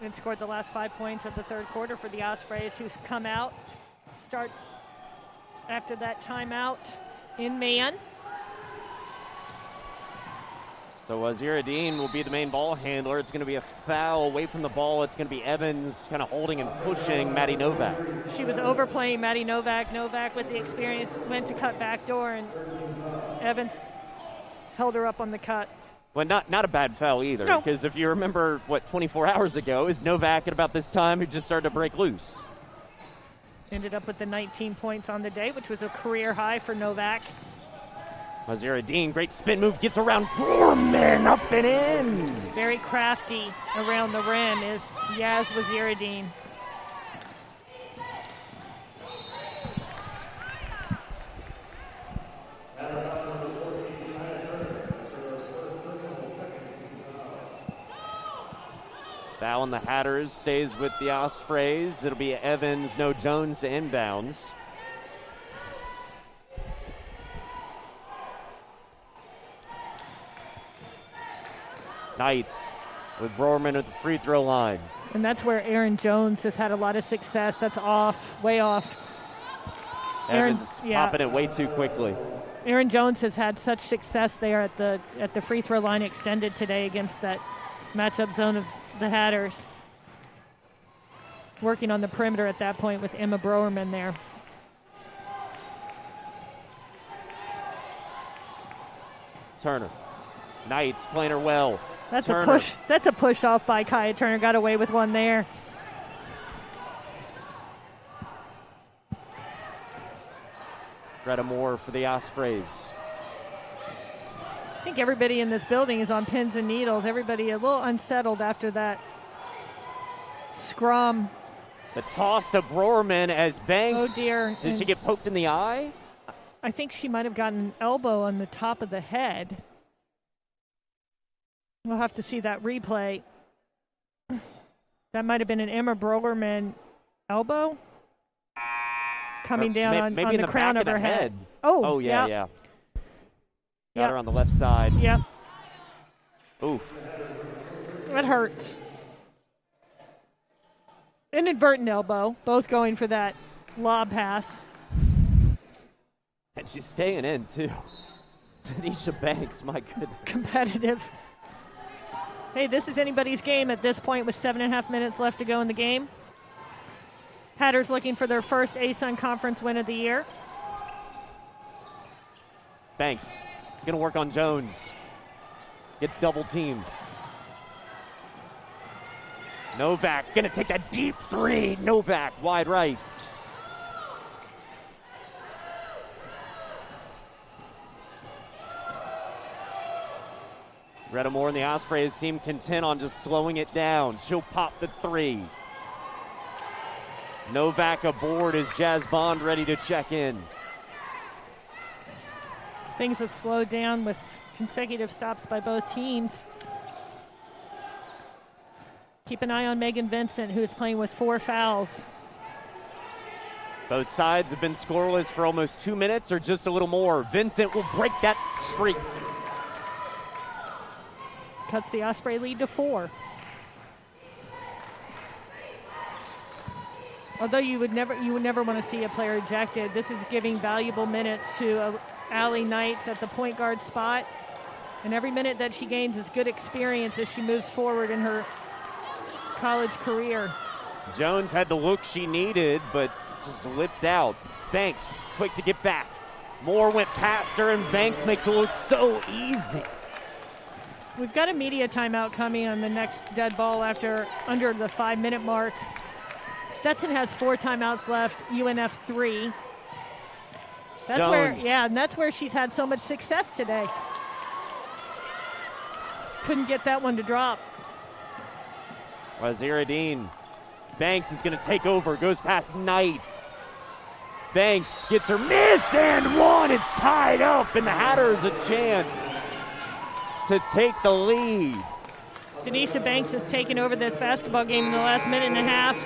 And scored the last 5 points of the third quarter for the Ospreys, who've come out, start after that timeout in man. So Zierdine will be the main ball handler. It's going to be a foul away from the ball. It's going to be Evans kind of holding and pushing Maddie Novak. She was overplaying Maddie Novak. Novak, with the experience, went to cut back door, and Evans held her up on the cut. Well, not a bad foul either, because if you remember, 24 hours ago, is Novak at about this time who just started to break loose. Ended up with the 19 points on the day, which was a career high for Novak. Zierdine, great spin move, gets around Gorman, up and in. Very crafty around the rim is Yaz Zierdine. Foul on the Hatters, stays with the Ospreys. It'll be Evans, no Jones to inbounds. Knights with Rohrman at the free throw line. And that's where Erin Jones has had a lot of success. That's off, way off. Evans popping it way too quickly. Erin Jones has had such success there at the free throw line extended today against that matchup zone of the Hatters. Working on the perimeter at that point with Emma Browerman there. Turner. Knights playing her well. That's Turner. a push. That's a push off by Kaya Turner. Got away with one there. Greta Moore for the Ospreys. I think everybody in this building is on pins and needles. Everybody a little unsettled after that scrum. The toss to Browerman as Banks. Oh dear. Did she get poked in the eye? I think she might have gotten an elbow on the top of the head. We'll have to see that replay. That might have been an Emma Browerman elbow coming down on the crown of her head. Oh, yeah. Got her on the left side. Yep. Ooh. That hurts. Inadvertent elbow. Both going for that lob pass. And she's staying in, too. Tanisha Banks, my goodness. Competitive. Hey, this is anybody's game at this point with 7.5 minutes left to go in the game. Hatters looking for their first ASUN Conference win of the year. Banks going to work on Jones. Gets double teamed. Novak going to take that deep three. Novak wide right. Greta Moore and the Ospreys seem content on just slowing it down. She'll pop the three. Novak aboard as Jazz Bond ready to check in. Things have slowed down with consecutive stops by both teams. Keep an eye on Megan Vincent, who is playing with 4 fouls. Both sides have been scoreless for almost 2 minutes or just a little more. Vincent will break that streak. Cuts the Osprey lead to 4. Although you would never want to see a player ejected, this is giving valuable minutes to Allie Knights at the point guard spot. And every minute that she gains is good experience as she moves forward in her college career. Jones had the look she needed, but just lipped out. Banks quick to get back. Moore went past her, and Banks makes it look so easy. We've got a media timeout coming on the next dead ball under the 5-minute mark. Stetson has 4 timeouts left, UNF 3. That's where she's had so much success today. Couldn't get that one to drop. Waziruddin. Banks is going to take over, goes past Knights. Banks gets her missed and one. It's tied up, and the Hatters a chance to take the lead. Tanisha Banks has taken over this basketball game in the last minute and a half.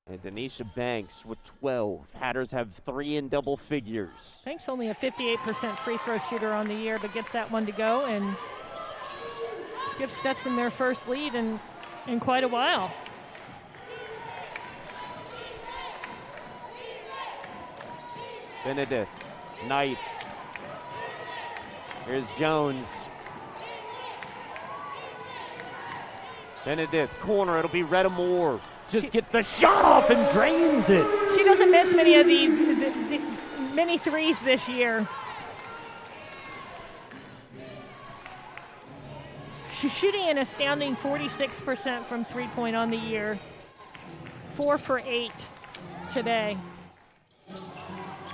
And Tanisha Banks with 12. Hatters have 3 in double figures. Banks only a 58% free throw shooter on the year, but gets that one to go and gives Stetson their first lead in quite a while. Benedict, Knights. Here's Jones. Benedict, corner, it'll be Greta Moore. Just gets the shot off and drains it. She doesn't miss many of these, many threes this year. She's shooting an astounding 46% from three-point on the year. 4 for 8 today.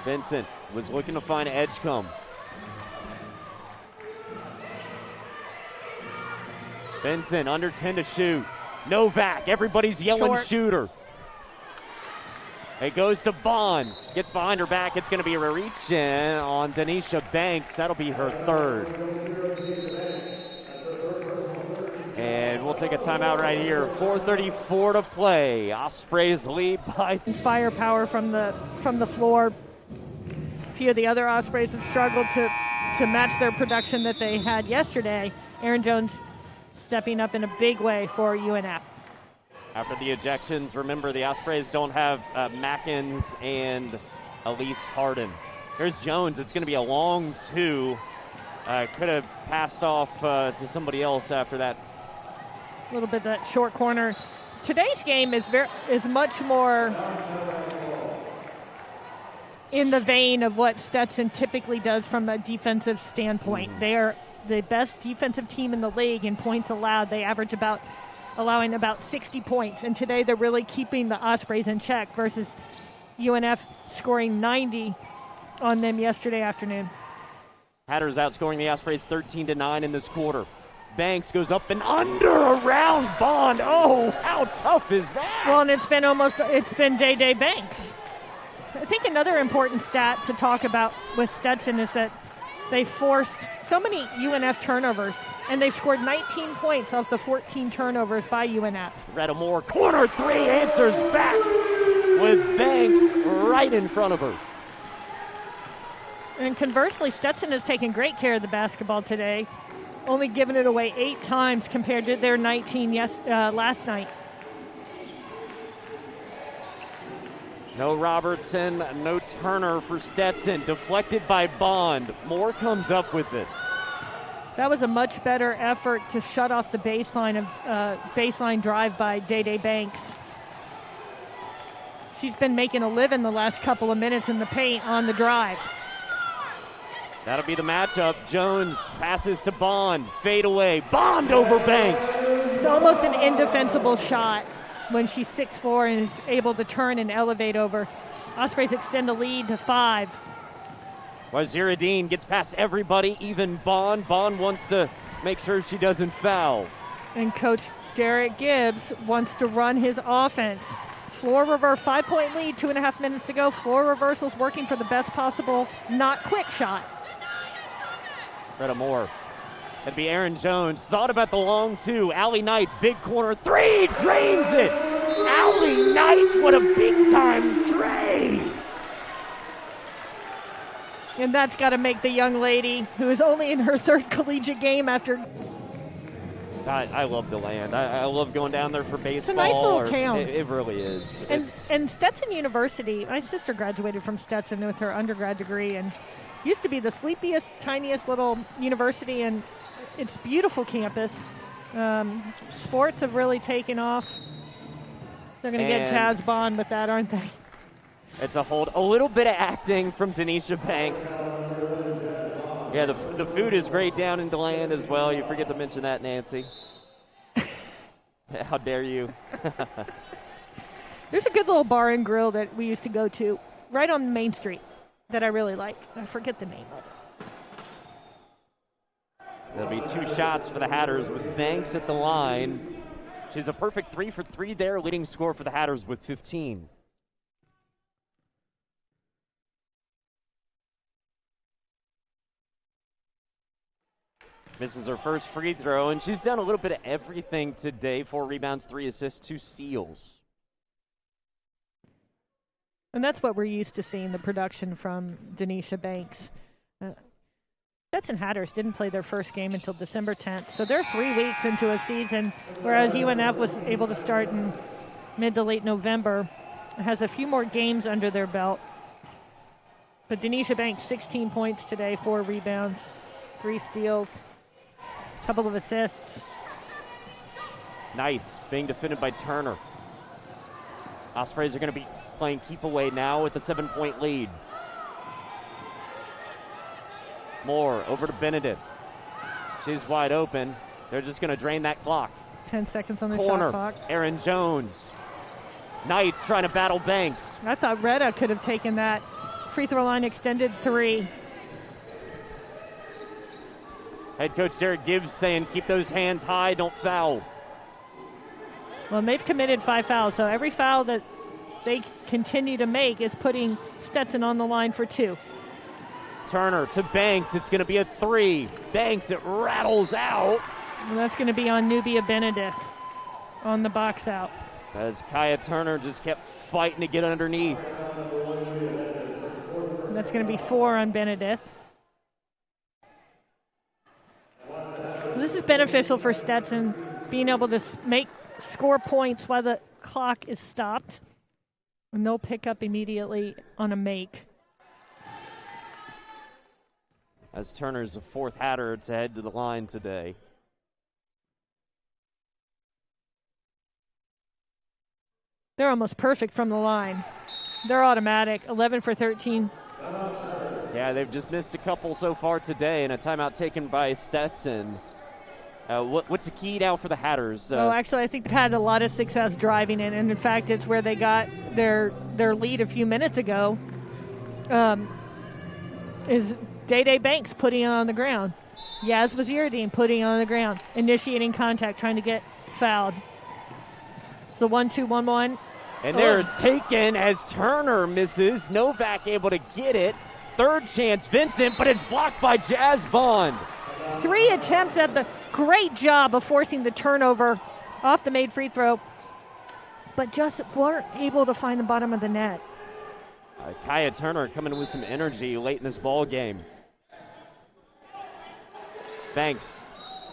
Vincent was looking to find Edgecombe. Vincent under 10 to shoot. Novak, everybody's yelling Short. shooter. It goes to Bond. Gets behind her back. It's going to be a reach in on Tanisha Banks. That'll be her third. And And we'll take a timeout right here. 4:34 to play. Ospreys lead by firepower from the floor. A few of the other Ospreys have struggled to match their production that they had yesterday. Erin Jones stepping up in a big way for UNF. After the ejections, remember the Ospreys don't have Mackins and Elise Harden. Here's Jones. It's going to be a long two. Could have passed off to somebody else after that. A little bit of that short corner. Today's game is much more in the vein of what Stetson typically does from a defensive standpoint. They are the best defensive team in the league in points allowed. They average allowing about 60 points. And today they're really keeping the Ospreys in check versus UNF scoring 90 on them yesterday afternoon. Hatters outscoring the Ospreys 13-9 in this quarter. Banks goes up and under around Bond. Oh, how tough is that? Well, and it's been Day Banks. I think another important stat to talk about with Stetson is that they forced so many UNF turnovers, and they've scored 19 points off the 14 turnovers by UNF. Retta Moore, corner three, answers back with Banks right in front of her. And conversely, Stetson has taken great care of the basketball today, only giving it away 8 times compared to their 19 last night. No Robertson, no Turner for Stetson. Deflected by Bond. Moore comes up with it. That was a much better effort to shut off the baseline drive by Day Banks. She's been making a living the last couple of minutes in the paint on the drive. That'll be the matchup. Jones passes to Bond. Fade away. Bond over Banks. It's almost an indefensible shot when she's 6'4" and is able to turn and elevate over. Ospreys extend the lead to 5. Waziruddin gets past everybody, even Bond. Bond wants to make sure she doesn't foul. And Coach Derek Gibbs wants to run his offense. Floor reverse, 5-point lead, 2.5 minutes to go. Floor reversals working for the best possible, not quick shot. Retta Moore. It'd be Erin Jones. Thought about the long two. Allie Knights, big corner three, drains it. Allie Knights, what a big-time drain. And that's got to make the young lady, who is only in her 3rd collegiate game after. I love DeLand. I love going down there for baseball. It's a nice little town. It really is. And Stetson University, my sister graduated from Stetson with her undergrad degree and used to be the sleepiest, tiniest little university, and it's beautiful campus. Sports have really taken off. They're going to get Jazz Bond with that, aren't they? It's a hold. A little bit of acting from Denisha Banks. Yeah, the food is great down in DeLand as well. You forget to mention that, Nancy. How dare you? There's a good little bar and grill that we used to go to right on Main Street that I really like. I forget the name of it. There'll be 2 shots for the Hatters with Banks at the line. She's a perfect 3 for 3 there, leading scorer for the Hatters with 15. Misses her first free throw, and she's done a little bit of everything today. 4 rebounds, 3 assists, 2 steals. And that's what we're used to seeing, the production from Denisha Banks. Stetson Hatters didn't play their first game until December 10th, so they're 3 weeks into a season, whereas UNF was able to start in mid to late November. It has a few more games under their belt. But Denisha Banks, 16 points today, 4 rebounds, 3 steals, a couple of assists. Nice, being defended by Turner. Ospreys are going to be playing keep away now with a 7-point lead. Moore over to Benedict. She's wide open. They're just going to drain that clock. 10 seconds on the Corner. shot clock. Erin Jones. Knights trying to battle Banks. I thought Retta could have taken that free throw line extended 3. Head coach Derek Gibbs saying keep those hands high, don't foul. Well, they've committed 5 fouls, so every foul that they continue to make is putting Stetson on the line for 2. Turner to Banks. It's going to be a 3. Banks, it rattles out. Well, that's going to be on Nubia Benedict on the box out. As Kaya Turner just kept fighting to get underneath. That's going to be 4 on Benedict. This is beneficial for Stetson, being able to score points while the clock is stopped. And they'll pick up immediately on a make. As Turner's the 4th Hatter to head to the line today. They're almost perfect from the line. They're automatic, 11 for 13. Yeah, they've just missed a couple so far today, and a timeout taken by Stetson. What's the key now for the Hatters? Actually, I think they've had a lot of success driving it, and in fact, it's where they got their lead a few minutes ago. Is Day Banks putting it on the ground. Yaz Waziruddin putting it on the ground, initiating contact, trying to get fouled. It's the 1-2-1-1. And there it's taken as Turner misses. Novak able to get it. Third chance, Vincent, but it's blocked by Jazz Bond. 3 attempts at the great job of forcing the turnover off the made free throw, but just weren't able to find the bottom of the net. Kaya Turner coming with some energy late in this ball game. Banks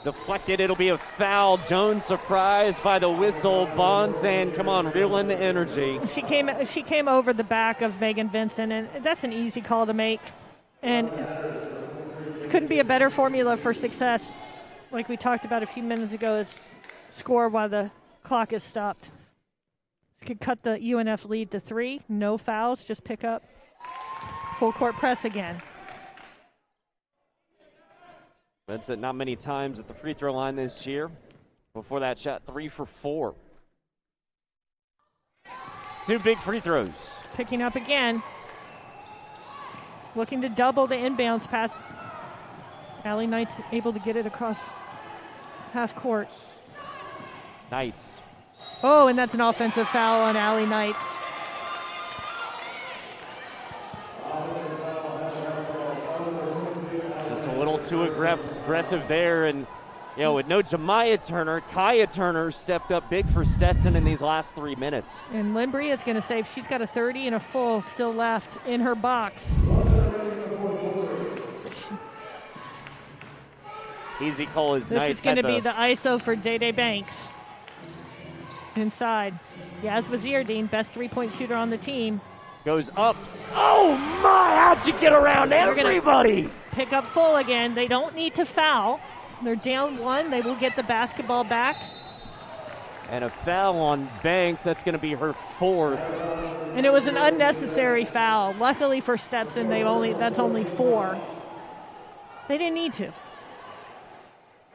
deflected. It'll be a foul. Jones surprised by the whistle. Bond saying, come on, reel in the energy. She came over the back of Megan Vincent, and that's an easy call to make. And it couldn't be a better formula for success, like we talked about a few minutes ago, is score while the clock is stopped. Could cut the UNF lead to 3. No fouls, just pick up. Full court press again. Vincent not many times at the free throw line this year. Before that shot, 3 for 4. 2 big free throws. Picking up again. Looking to double the inbounds pass. Allie Knight's able to get it across half court. Knights. Oh, and that's an offensive foul on Allie Knights. Just a little too aggressive there, and with no Jemiah Turner, Kaya Turner stepped up big for Stetson in these last 3 minutes. And Lynn Bria is going to say she's got a 30 and a full still left in her box. Easy call is Knights. This is going to be the ISO for Day Banks. Inside. Yaz Waziruddin, best 3-point shooter on the team. Goes up. Oh my, how'd you get around everybody? Pick up full again. They don't need to foul. They're down 1. They will get the basketball back. And a foul on Banks. That's going to be her 4th. And it was an unnecessary foul. Luckily for Stetson, that's only 4. They didn't need to.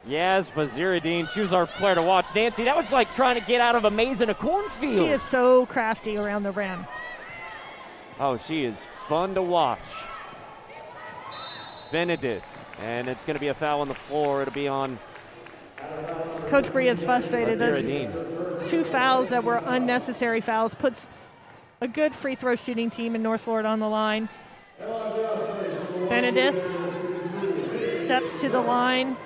Yaz Waziruddin, she was our player to watch. Nancy, that was like trying to get out of a maze in a cornfield. She is so crafty around the rim. Oh, she is fun to watch. Benedict, and it's going to be a foul on the floor. It'll be on Coach Bria is frustrated. Waziruddin. 2 fouls that were unnecessary fouls. Puts a good free throw shooting team in North Florida on the line. Benedict steps to the line.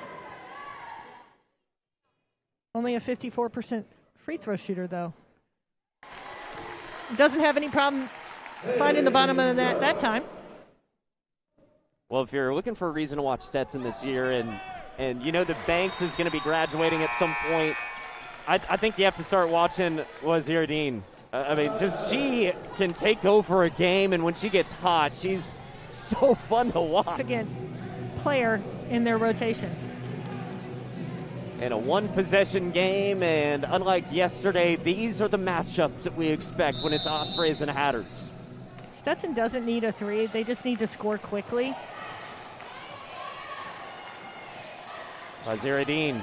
Only a 54% free throw shooter, though. Doesn't have any problem finding the bottom of the net that time. Well, if you're looking for a reason to watch Stetson this year, and you know that Banks is going to be graduating at some point, I think you have to start watching Waziruddin. She can take over a game, and when she gets hot, she's so fun to watch. Again, player in their rotation. In a 1-possession game, and unlike yesterday, these are the matchups that we expect when it's Ospreys and Hatters. Stetson doesn't need a 3. They just need to score quickly. Waziruddin.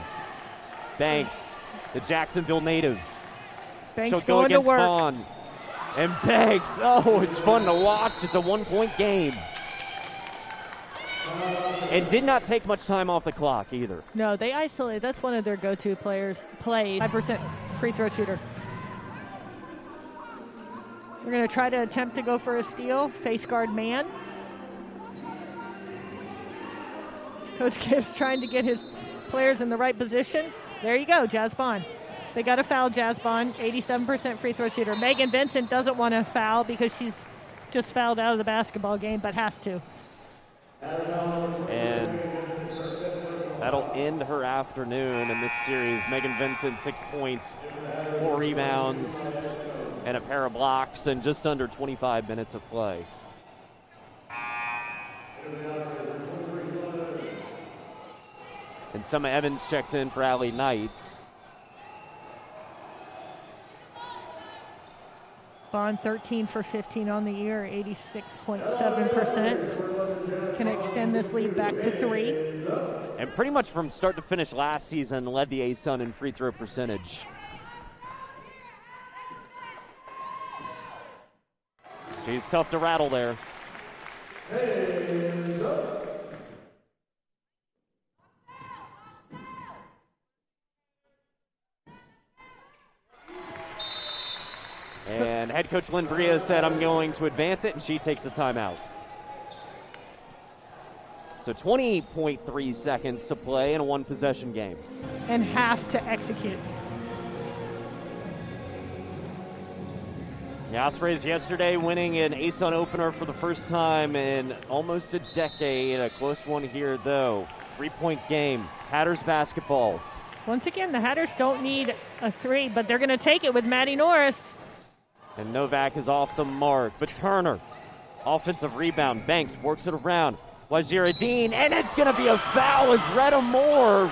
Banks, the Jacksonville native. Banks She'll go going against to work. Bond. And Banks, oh, it's fun to watch. It's a 1-point game. And did not take much time off the clock either. No, they isolate. That's one of their go-to players. Played 5% free throw shooter. We're going to try to attempt to go for a steal. Face guard man. Coach Gibbs trying to get his players in the right position. There you go, Jazz Bond. They got to foul Jazz Bond, 87% free throw shooter. Megan Vincent doesn't want to foul because she's just fouled out of the basketball game, but has to. And that'll end her afternoon in this series. Megan Vincent, 6 points, 4 rebounds, and a pair of blocks in just under 25 minutes of play. And Summer Evans checks in for Allie Knights. Bond 13 for 15 on the year, 86.7%. Can extend this lead back to 3. And pretty much from start to finish last season, led the ASUN in free throw percentage. She's tough to rattle there. And head coach Lynn Bria said, I'm going to advance it, and she takes a timeout. So 20.3 seconds to play in a one-possession game. And have to execute. The Ospreys yesterday winning an ASUN opener for the first time in almost a decade. A close one here, though. 3-point game. Hatters basketball. Once again, the Hatters don't need a 3, but they're going to take it with Maddie Norris. And Novak is off the mark. But Turner, offensive rebound. Banks works it around. Wazira Dean, and it's going to be a foul as Retta Moore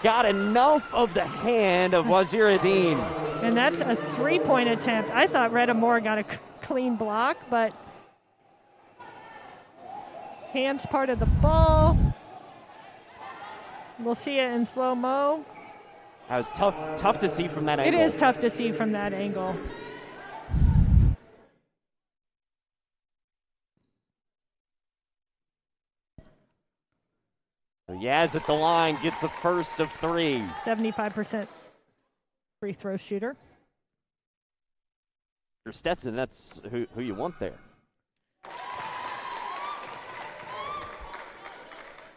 got enough of the hand of Wazira Dean. And that's a 3-point attempt. I thought Retta Moore got a clean block, but hands part of the ball. We'll see it in slow-mo. That was tough to see from that angle. It is tough to see from that angle. So Yaz at the line gets the first of 3. 75% free throw shooter. For Stetson, that's who you want there.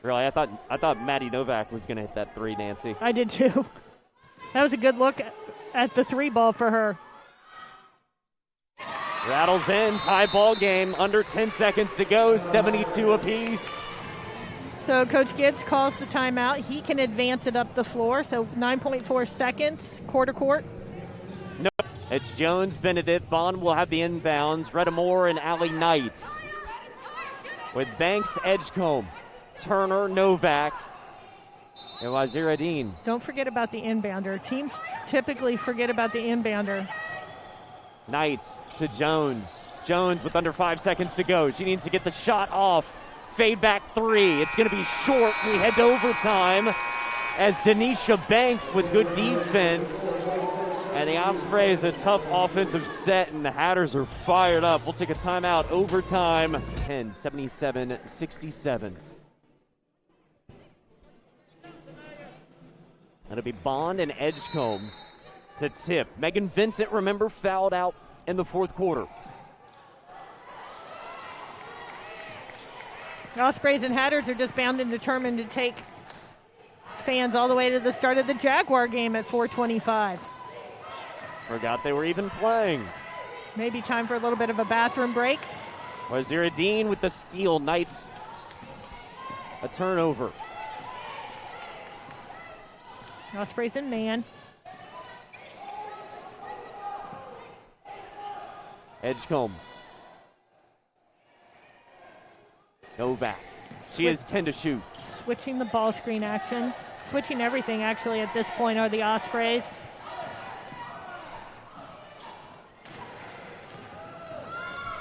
Really, I thought Maddie Novak was going to hit that 3, Nancy. I did too. That was a good look at the 3 ball for her. Rattles in, tie ball game, under 10 seconds to go, 72 apiece. So Coach Gibbs calls the timeout. He can advance it up the floor, so 9.4 seconds, court. No, it's Jones, Benedict. Bond will have the inbounds. Retta Moore and Allie Knights. With Banks, Edgecombe, Turner, Novak, and Wazira Dean. Don't forget about the inbounder. Teams typically forget about the inbounder. Knights to Jones. Jones with under 5 seconds to go. She needs to get the shot off. Fade back 3. It's going to be short. We head to overtime as Denisha Banks with good defense. And the Ospreys a tough offensive set, and the Hatters are fired up. We'll take a timeout. Overtime. 10, 77-67. That'll be Bond and Edgecombe to tip. Megan Vincent, remember, fouled out in the fourth quarter. The Ospreys and Hatters are just bound and determined to take fans all the way to the start of the Jaguar game at 4:25. Forgot they were even playing. Maybe time for a little bit of a bathroom break. Wazira Dean with the steal. Knights a turnover. Ospreys in man. Edgecombe. Novak. She has 10 to shoot. Switching the ball screen action. Switching everything, actually, at this point are the Ospreys.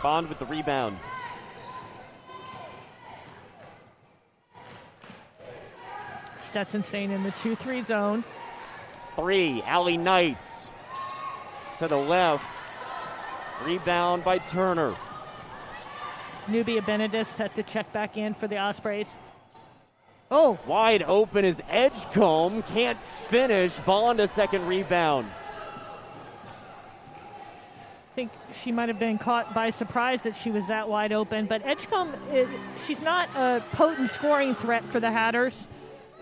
Bond with the rebound. Stetson staying in the 2-3 zone. 3, Allie Knights to the left. Rebound by Turner. Nubia Benedict set to check back in for the Ospreys. Oh! Wide open is Edgecombe. Can't finish. Bond a second rebound. I think she might have been caught by surprise that she was that wide open. But Edgecombe, she's not a potent scoring threat for the Hatters.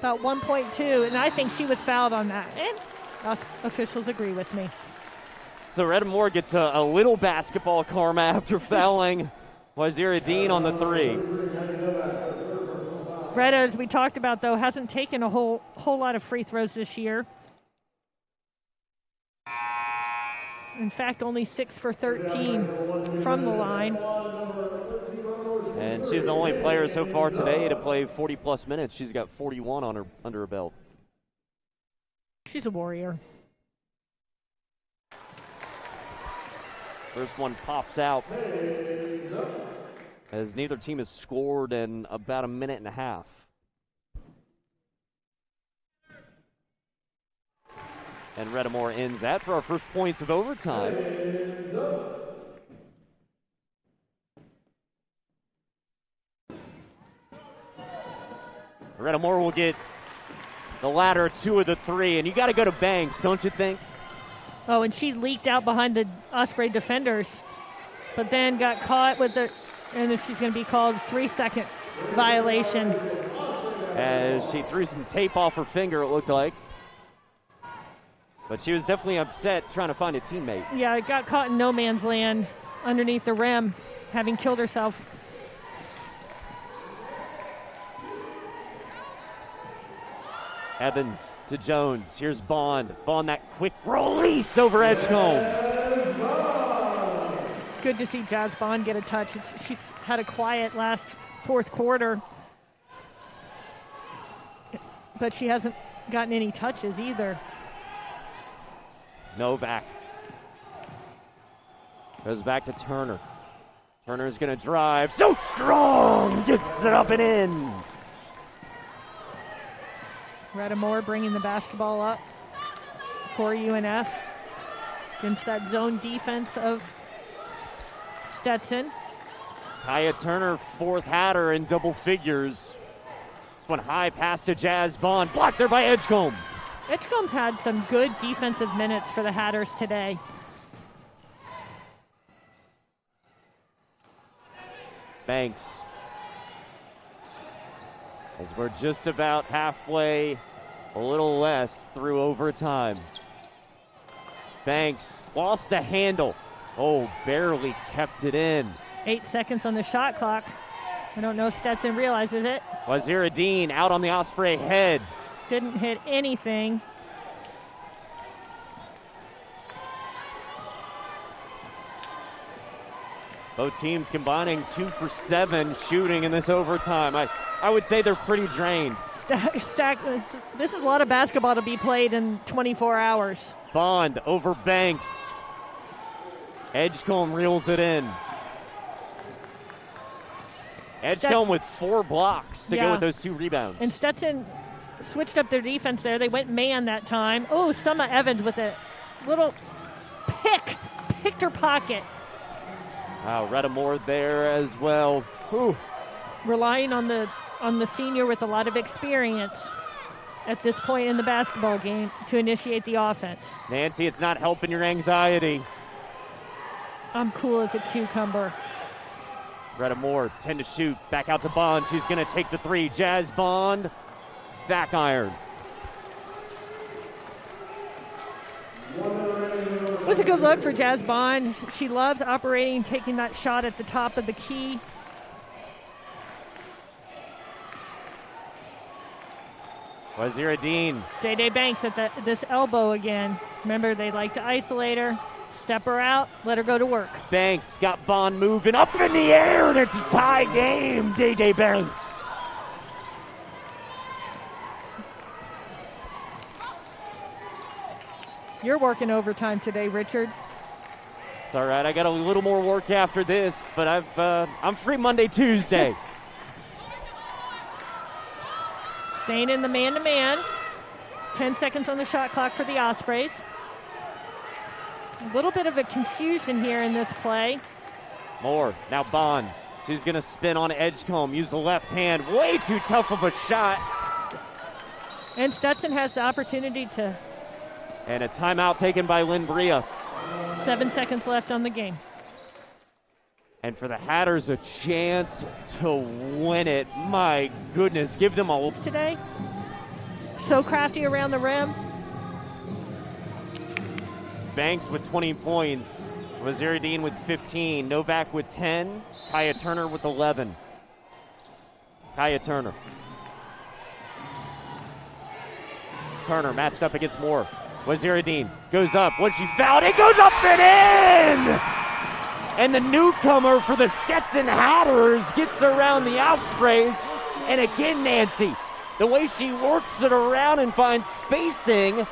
about 1.2, and I think she was fouled on that. And us officials agree with me. So Retta Moore gets a little basketball karma after fouling Wazira Dean on the 3. Retta, as we talked about, though, hasn't taken a whole lot of free throws this year. In fact, only 6 for 13 from the line. And she's the only player so far today to play 40-plus minutes. She's got 41 under her belt. She's a warrior. First one pops out as neither team has scored in about a minute and a half. And Retta Moore ends that for our first points of overtime. Retta Moore will get the latter 2 of the 3, and you got to go to Banks, don't you think? Oh, and she leaked out behind the Osprey defenders, but then got caught with and she's going to be called 3-second violation. As she threw some tape off her finger, it looked like. But she was definitely upset trying to find a teammate. Yeah, it got caught in no man's land underneath the rim, having killed herself. Evans to Jones. Here's Bond. Bond, that quick release over Edgecombe. Good to see Jazz Bond get a touch. She's had a quiet last fourth quarter, but she hasn't gotten any touches either. Novak goes back to Turner. Turner's going to drive. So strong! Gets it up and in. Retta Moore bringing the basketball up for UNF against that zone defense of Stetson. Kaya Turner, 4th Hatter in double figures. This one high pass to Jazz Bond. Blocked there by Edgecombe. Edgecombe's had some good defensive minutes for the Hatters today. Banks. As we're just about halfway, a little less, through overtime. Banks lost the handle. Oh, barely kept it in. 8 seconds on the shot clock. I don't know if Stetson realizes it. Wazira Dean out on the Osprey head. Didn't hit anything. Both teams combining 2 for 7 shooting in this overtime. I would say they're pretty drained. This is a lot of basketball to be played in 24 hours. Bond over Banks. Edgecombe reels it in. Edgecombe with 4 blocks to go with those 2 rebounds. And Stetson switched up their defense there. They went man that time. Oh, Summa Evans with a little picked her pocket. Wow, Retta Moore there as well. Whew. Relying on the senior with a lot of experience at this point in the basketball game to initiate the offense. Nancy, it's not helping your anxiety. I'm cool as a cucumber. Retta Moore, 10 to shoot. Back out to Bond. She's going to take the 3. Jazz Bond, back iron. It was a good look for Jazz Bond. She loves operating, taking that shot at the top of the key. Wazira Dean. Day Banks at this elbow again. Remember, they like to isolate her, step her out, let her go to work. Banks got Bond moving up in the air, and it's a tie game. Day Banks. You're working overtime today, Richard. It's all right. I got a little more work after this, but I'm free Monday, Tuesday. Staying in the man-to-man. 10 seconds on the shot clock for the Ospreys. A little bit of a confusion here in this play. Moore, now Bond. She's going to spin on Edgecombe, use the left hand. Way too tough of a shot. And Stetson has the opportunity to... And a timeout taken by Lynn Bria. 7 seconds left on the game. And for the Hatters, a chance to win it. My goodness, give them a... Today, So crafty around the rim. Banks with 20 points. Waziruddin with 15. Novak with 10. Kaya Turner with 11. Kaya Turner. Turner matched up against Moore. Waziruddin goes up. When she fouled, it goes up and in! And the newcomer for the Stetson Hatters gets around the Ospreys. And again, Nancy, the way she works it around and finds spacing